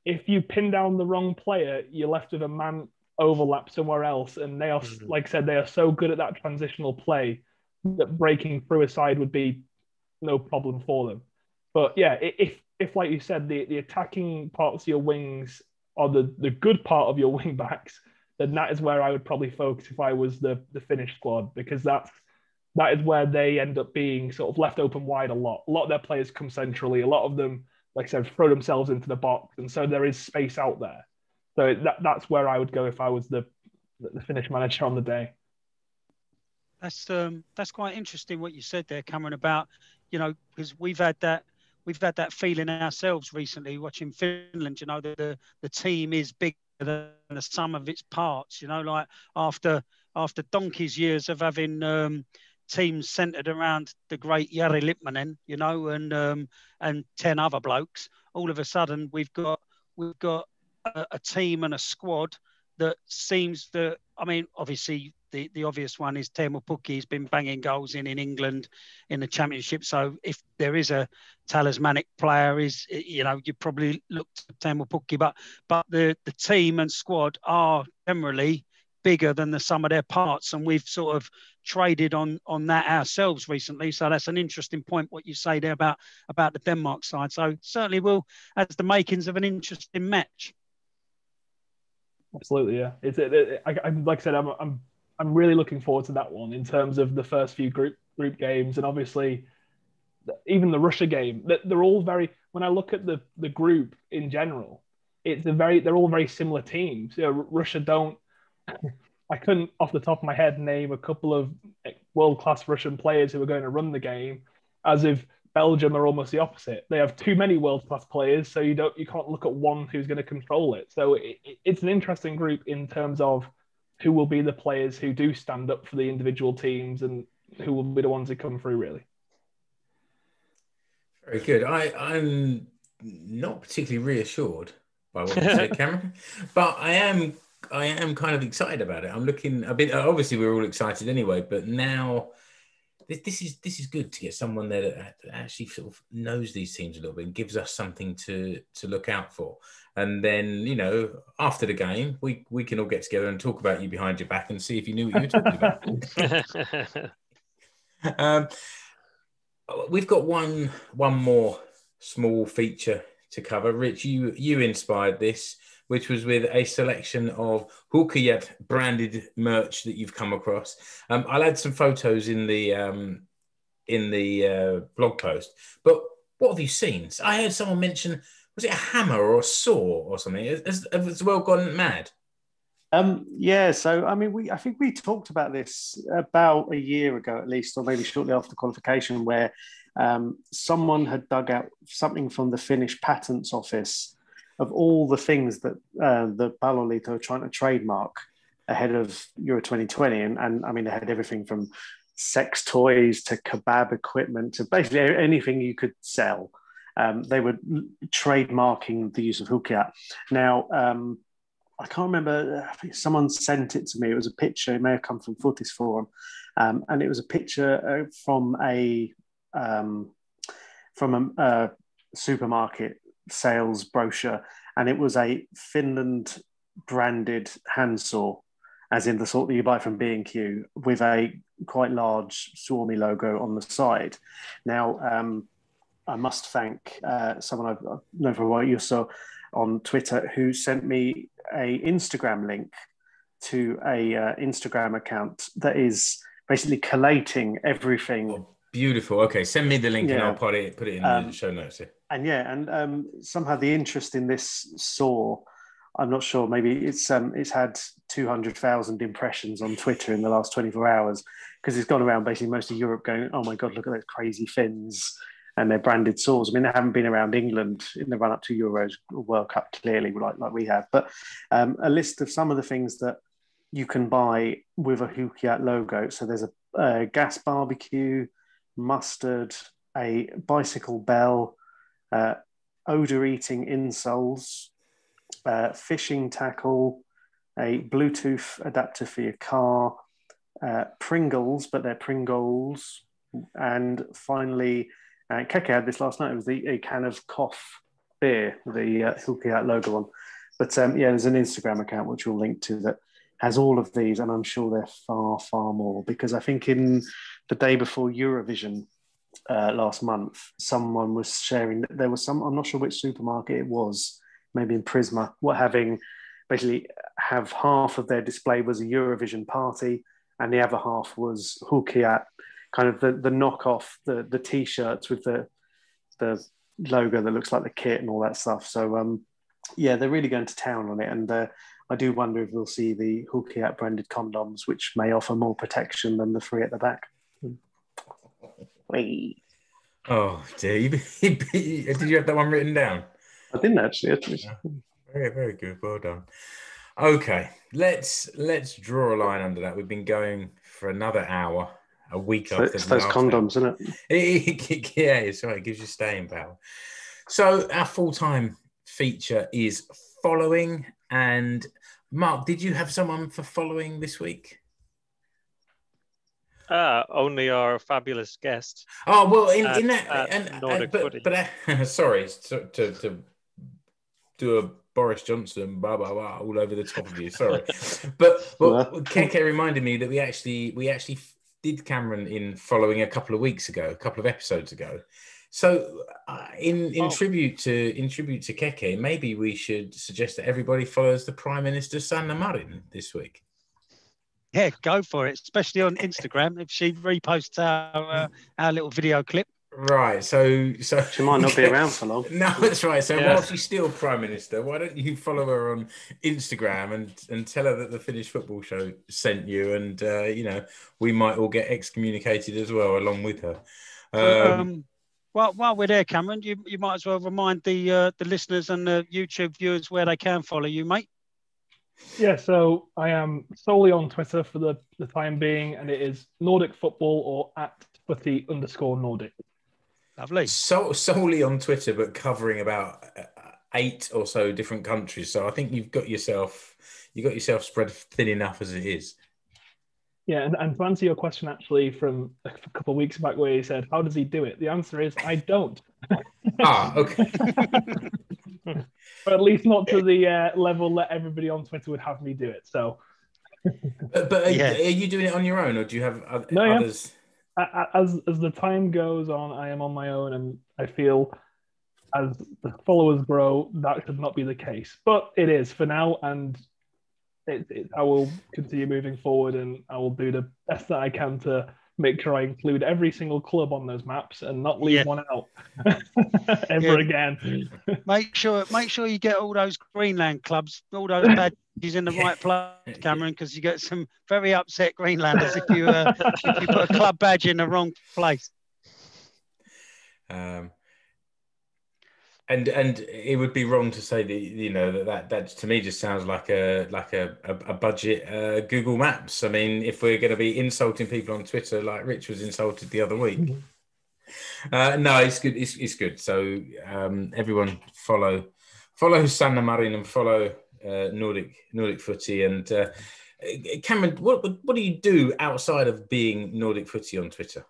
If you pin down the wrong player, you're left with a man overlap somewhere else, and they are, like I said, they are so good at that transitional play that breaking through a side would be no problem for them. But yeah, if like you said, the attacking parts of your wings are the good part of your wing backs, then that is where I would probably focus if I was the Finnish squad, because that is where they end up being sort of left open wide a lot. A lot of their players come centrally. A lot of them, like I said, throw themselves into the box, and so there is space out there. So that's where I would go if I was the Finnish manager on the day. That's quite interesting what you said there, Cameron, about, because we've had that feeling ourselves recently watching Finland, that the team is bigger than the sum of its parts, like after donkey's years of having teams centered around the great Jari Litmanen, and 10 other blokes. All of a sudden we've got a team and a squad that seems that, obviously the obvious one is Teemu Pukki. He's been banging goals in England in the Championship. So if there is a talismanic player, you probably look to Teemu Pukki. But the team and squad are generally bigger than the sum of their parts, and we've sort of traded on that ourselves recently. So that's an interesting point what you say there about the Denmark side. So certainly will has the makings of an interesting match. Absolutely, yeah. Like I said, I'm really looking forward to that one in terms of the first few group games, and obviously even the Russia game. They're all very. When I look at the group in general, they're all very similar teams. Russia don't. I couldn't, off the top of my head, name a couple of world-class Russian players who are going to run the game, as if Belgium are almost the opposite. They have too many world-class players, so you can't look at one who's going to control it. So it's an interesting group in terms of who will be the players who do stand up for the individual teams and who will be the ones who come through, really. Very good. I'm not particularly reassured by what you said, Cameron, but I am kind of excited about it. I'm looking a bit. Obviously, we're all excited anyway, but now this is good to get someone there that actually sort of knows these teams a little bit and gives us something to look out for. And then, after the game, we can all get together and talk about you behind your back and see if you knew what you were talking about. We've got one more small feature to cover. Rich, you inspired this, which was with a selection of Huuhkajat branded merch that you've come across. I'll add some photos in the blog post. But what have you seen? I heard someone mention, was it a hammer or a saw or something? Has the world gone mad? Yeah, so I think we talked about this about a year ago at least, or maybe shortly after qualification, where someone had dug out something from the Finnish Patents Office of all the things that the Palloliitto are trying to trademark ahead of Euro 2020. And I mean, they had everything from sex toys to kebab equipment to basically anything you could sell. They were trademarking the use of Huuhkajat. Now, I can't remember, I think someone sent it to me. It was a picture, it may have come from Footis Forum, and it was a picture from a supermarket sales brochure, and it was a Finland branded handsaw, as in the sort that you buy from B&Q, with a quite large Suomi logo on the side. Now, I must thank someone I've known for a while, you saw on Twitter, who sent me a Instagram link to a Instagram account that is basically collating everything. Oh, beautiful. Okay, send me the link and I'll put it in the show notes here. And somehow the interest in this saw, I'm not sure, maybe it's had 200,000 impressions on Twitter in the last 24 hours, because it's gone around basically most of Europe going, oh my God, look at those crazy Finns and their branded saws. I mean, they haven't been around England in the run-up to Euros or World Cup, clearly, like we have. But a list of some of the things that you can buy with a Huuhkajat logo. So there's a gas barbecue, mustard, a bicycle bell, odor-eating insoles, fishing tackle, a Bluetooth adapter for your car, Pringles, but they're Pringles, and finally, Keke had this last night. It was a can of Cough beer, the Huuhkajat logo on. But there's an Instagram account which we'll link to that has all of these, and I'm sure they're far, far more, because I think in the day before Eurovision last month, someone was sharing that there was some, I'm not sure which supermarket it was, maybe in Prisma, basically have half of their display was a Eurovision party, and the other half was Huuhkajat, kind of the knockoff, the T-shirts with the logo that looks like the kit and all that stuff. So they're really going to town on it, and I do wonder if we'll see the Huuhkajat branded condoms, which may offer more protection than the three at the back. Whee. Oh dear! Did you have that one written down? I didn't actually. Very, very good. Well done. Okay, let's draw a line under that. We've been going for another hour, a week after it's those condoms, isn't it? Yeah, it's right. It gives you staying power. So our full-time feature is following. And Mark, did you have someone for following this week? Only our fabulous guest. Oh well, in that Nordic Football. But sorry to do a Boris Johnson blah blah blah all over the top of you. Sorry, but Keke reminded me that we actually did Cameron in following a couple of episodes ago. So in tribute to Keke, maybe we should suggest that everybody follows the Prime Minister Sanna Marin this week. Yeah, go for it, especially on Instagram if she reposts our little video clip. Right, so she might not be around for long. No, that's right. So while she's still Prime Minister, why don't you follow her on Instagram and tell her that the Finnish Football Show sent you, and we might all get excommunicated as well along with her. Well, while we're there, Cameron, you might as well remind the listeners and the YouTube viewers where they can follow you, mate. Yeah, so I am solely on Twitter for the time being, and it is Nordic Football or @footy_Nordic. Lovely. So solely on Twitter, but covering about 8 or so different countries. So I think you've got yourself spread thin enough as it is. Yeah, and to answer your question, actually, from a couple of weeks back, where you said, "How does he do it?" The answer is, I don't. Okay. But at least not to the level that everybody on Twitter would have me do it. So, but are you doing it on your own, or do you have others? Yeah. As the time goes on, I am on my own, and I feel as the followers grow, that should not be the case. But it is for now, and I will continue moving forward, and I will do the best that I can to make sure I include every single club on those maps and not leave one out ever again. Make sure you get all those Greenland clubs, all those badges in the right place, Cameron, because you get some very upset Greenlanders if you put a club badge in the wrong place. And it would be wrong to say that that to me just sounds like a budget Google Maps. I mean, if we're going to be insulting people on Twitter like Rich was insulted the other week, no, it's good. It's good. So everyone follow Sanna Marin and follow Nordic Footy. And Cameron, what do you do outside of being Nordic Footy on Twitter?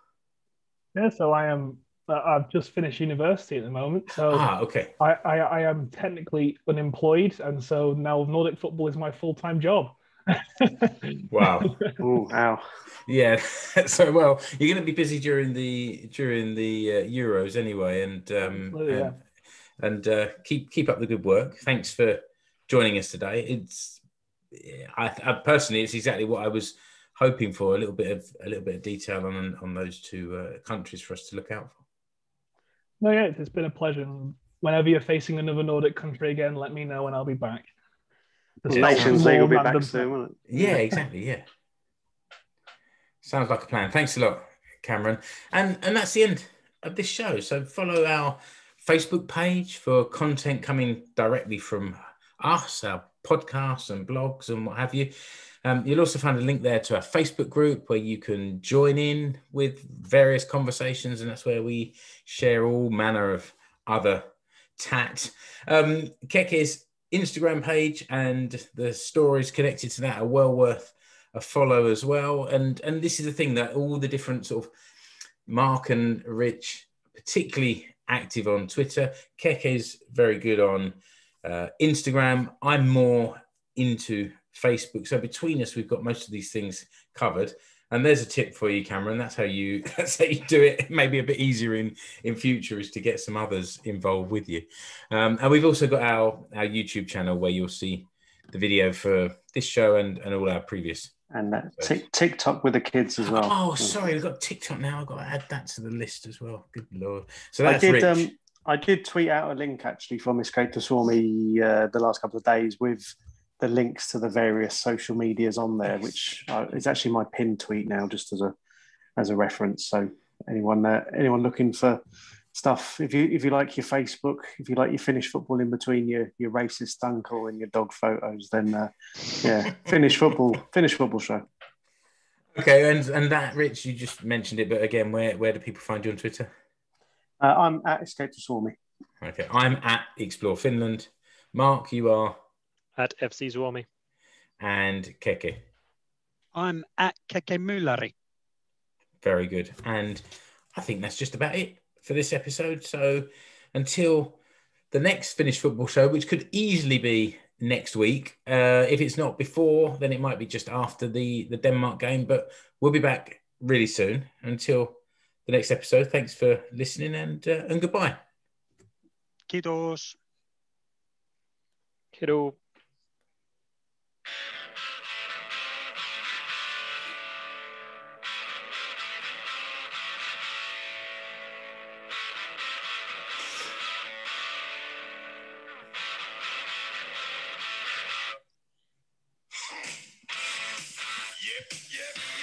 Yeah, so I've just finished university at the moment, so okay. I am technically unemployed, and so now Nordic football is my full-time job. Wow. Oh, wow. Yeah. So well, you're going to be busy during the Euros anyway, and keep up the good work. Thanks for joining us today. I personally, it's exactly what I was hoping for, a little bit of detail on those two countries for us to look out for. No, yeah, it's been a pleasure. Whenever you're facing another Nordic country again, let me know and I'll be back. Nations League will be back soon, won't it? Yeah, exactly. Yeah. Sounds like a plan. Thanks a lot, Cameron. And that's the end of this show. So follow our Facebook page for content coming directly from us, our podcasts and blogs and what have you. You'll also find a link there to our Facebook group where you can join in with various conversations, and that's where we share all manner of other tat. Keke's Instagram page and the stories connected to that are well worth a follow as well. And this is the thing, that all the different sort of Mark and Rich, particularly active on Twitter. Keke is very good on Instagram. I'm more into Facebook. So between us, we've got most of these things covered. And there's a tip for you, Cameron. That's how you do it. Maybe a bit easier in future is to get some others involved with you. And we've also got our YouTube channel where you'll see the video for this show and all our previous. And TikTok with the kids as well. Oh, sorry, we've got TikTok now. I've got to add that to the list as well. Good Lord. So that's Rich. I did tweet out a link actually from Escape to Swarmy the last couple of days with the links to the various social medias on there, which is actually my pinned tweet now, just as a reference. So anyone looking for stuff, if you like your Facebook, if you like your Finnish football in between your racist uncle and your dog photos, then Finnish football show. Okay, and that, Rich, you just mentioned it, but again, where do people find you on Twitter? I'm at Escape to Swarmy. Okay, I'm at Explore Finland. Mark, you are at FC Suomi. And Keke. I'm at Keke Mylläri. Very good. And I think that's just about it for this episode. So until the next Finnish football show, which could easily be next week, if it's not before, then it might be just after the Denmark game, but we'll be back really soon. Until the next episode, thanks for listening and goodbye. Kiitos. Kiddo. Yep.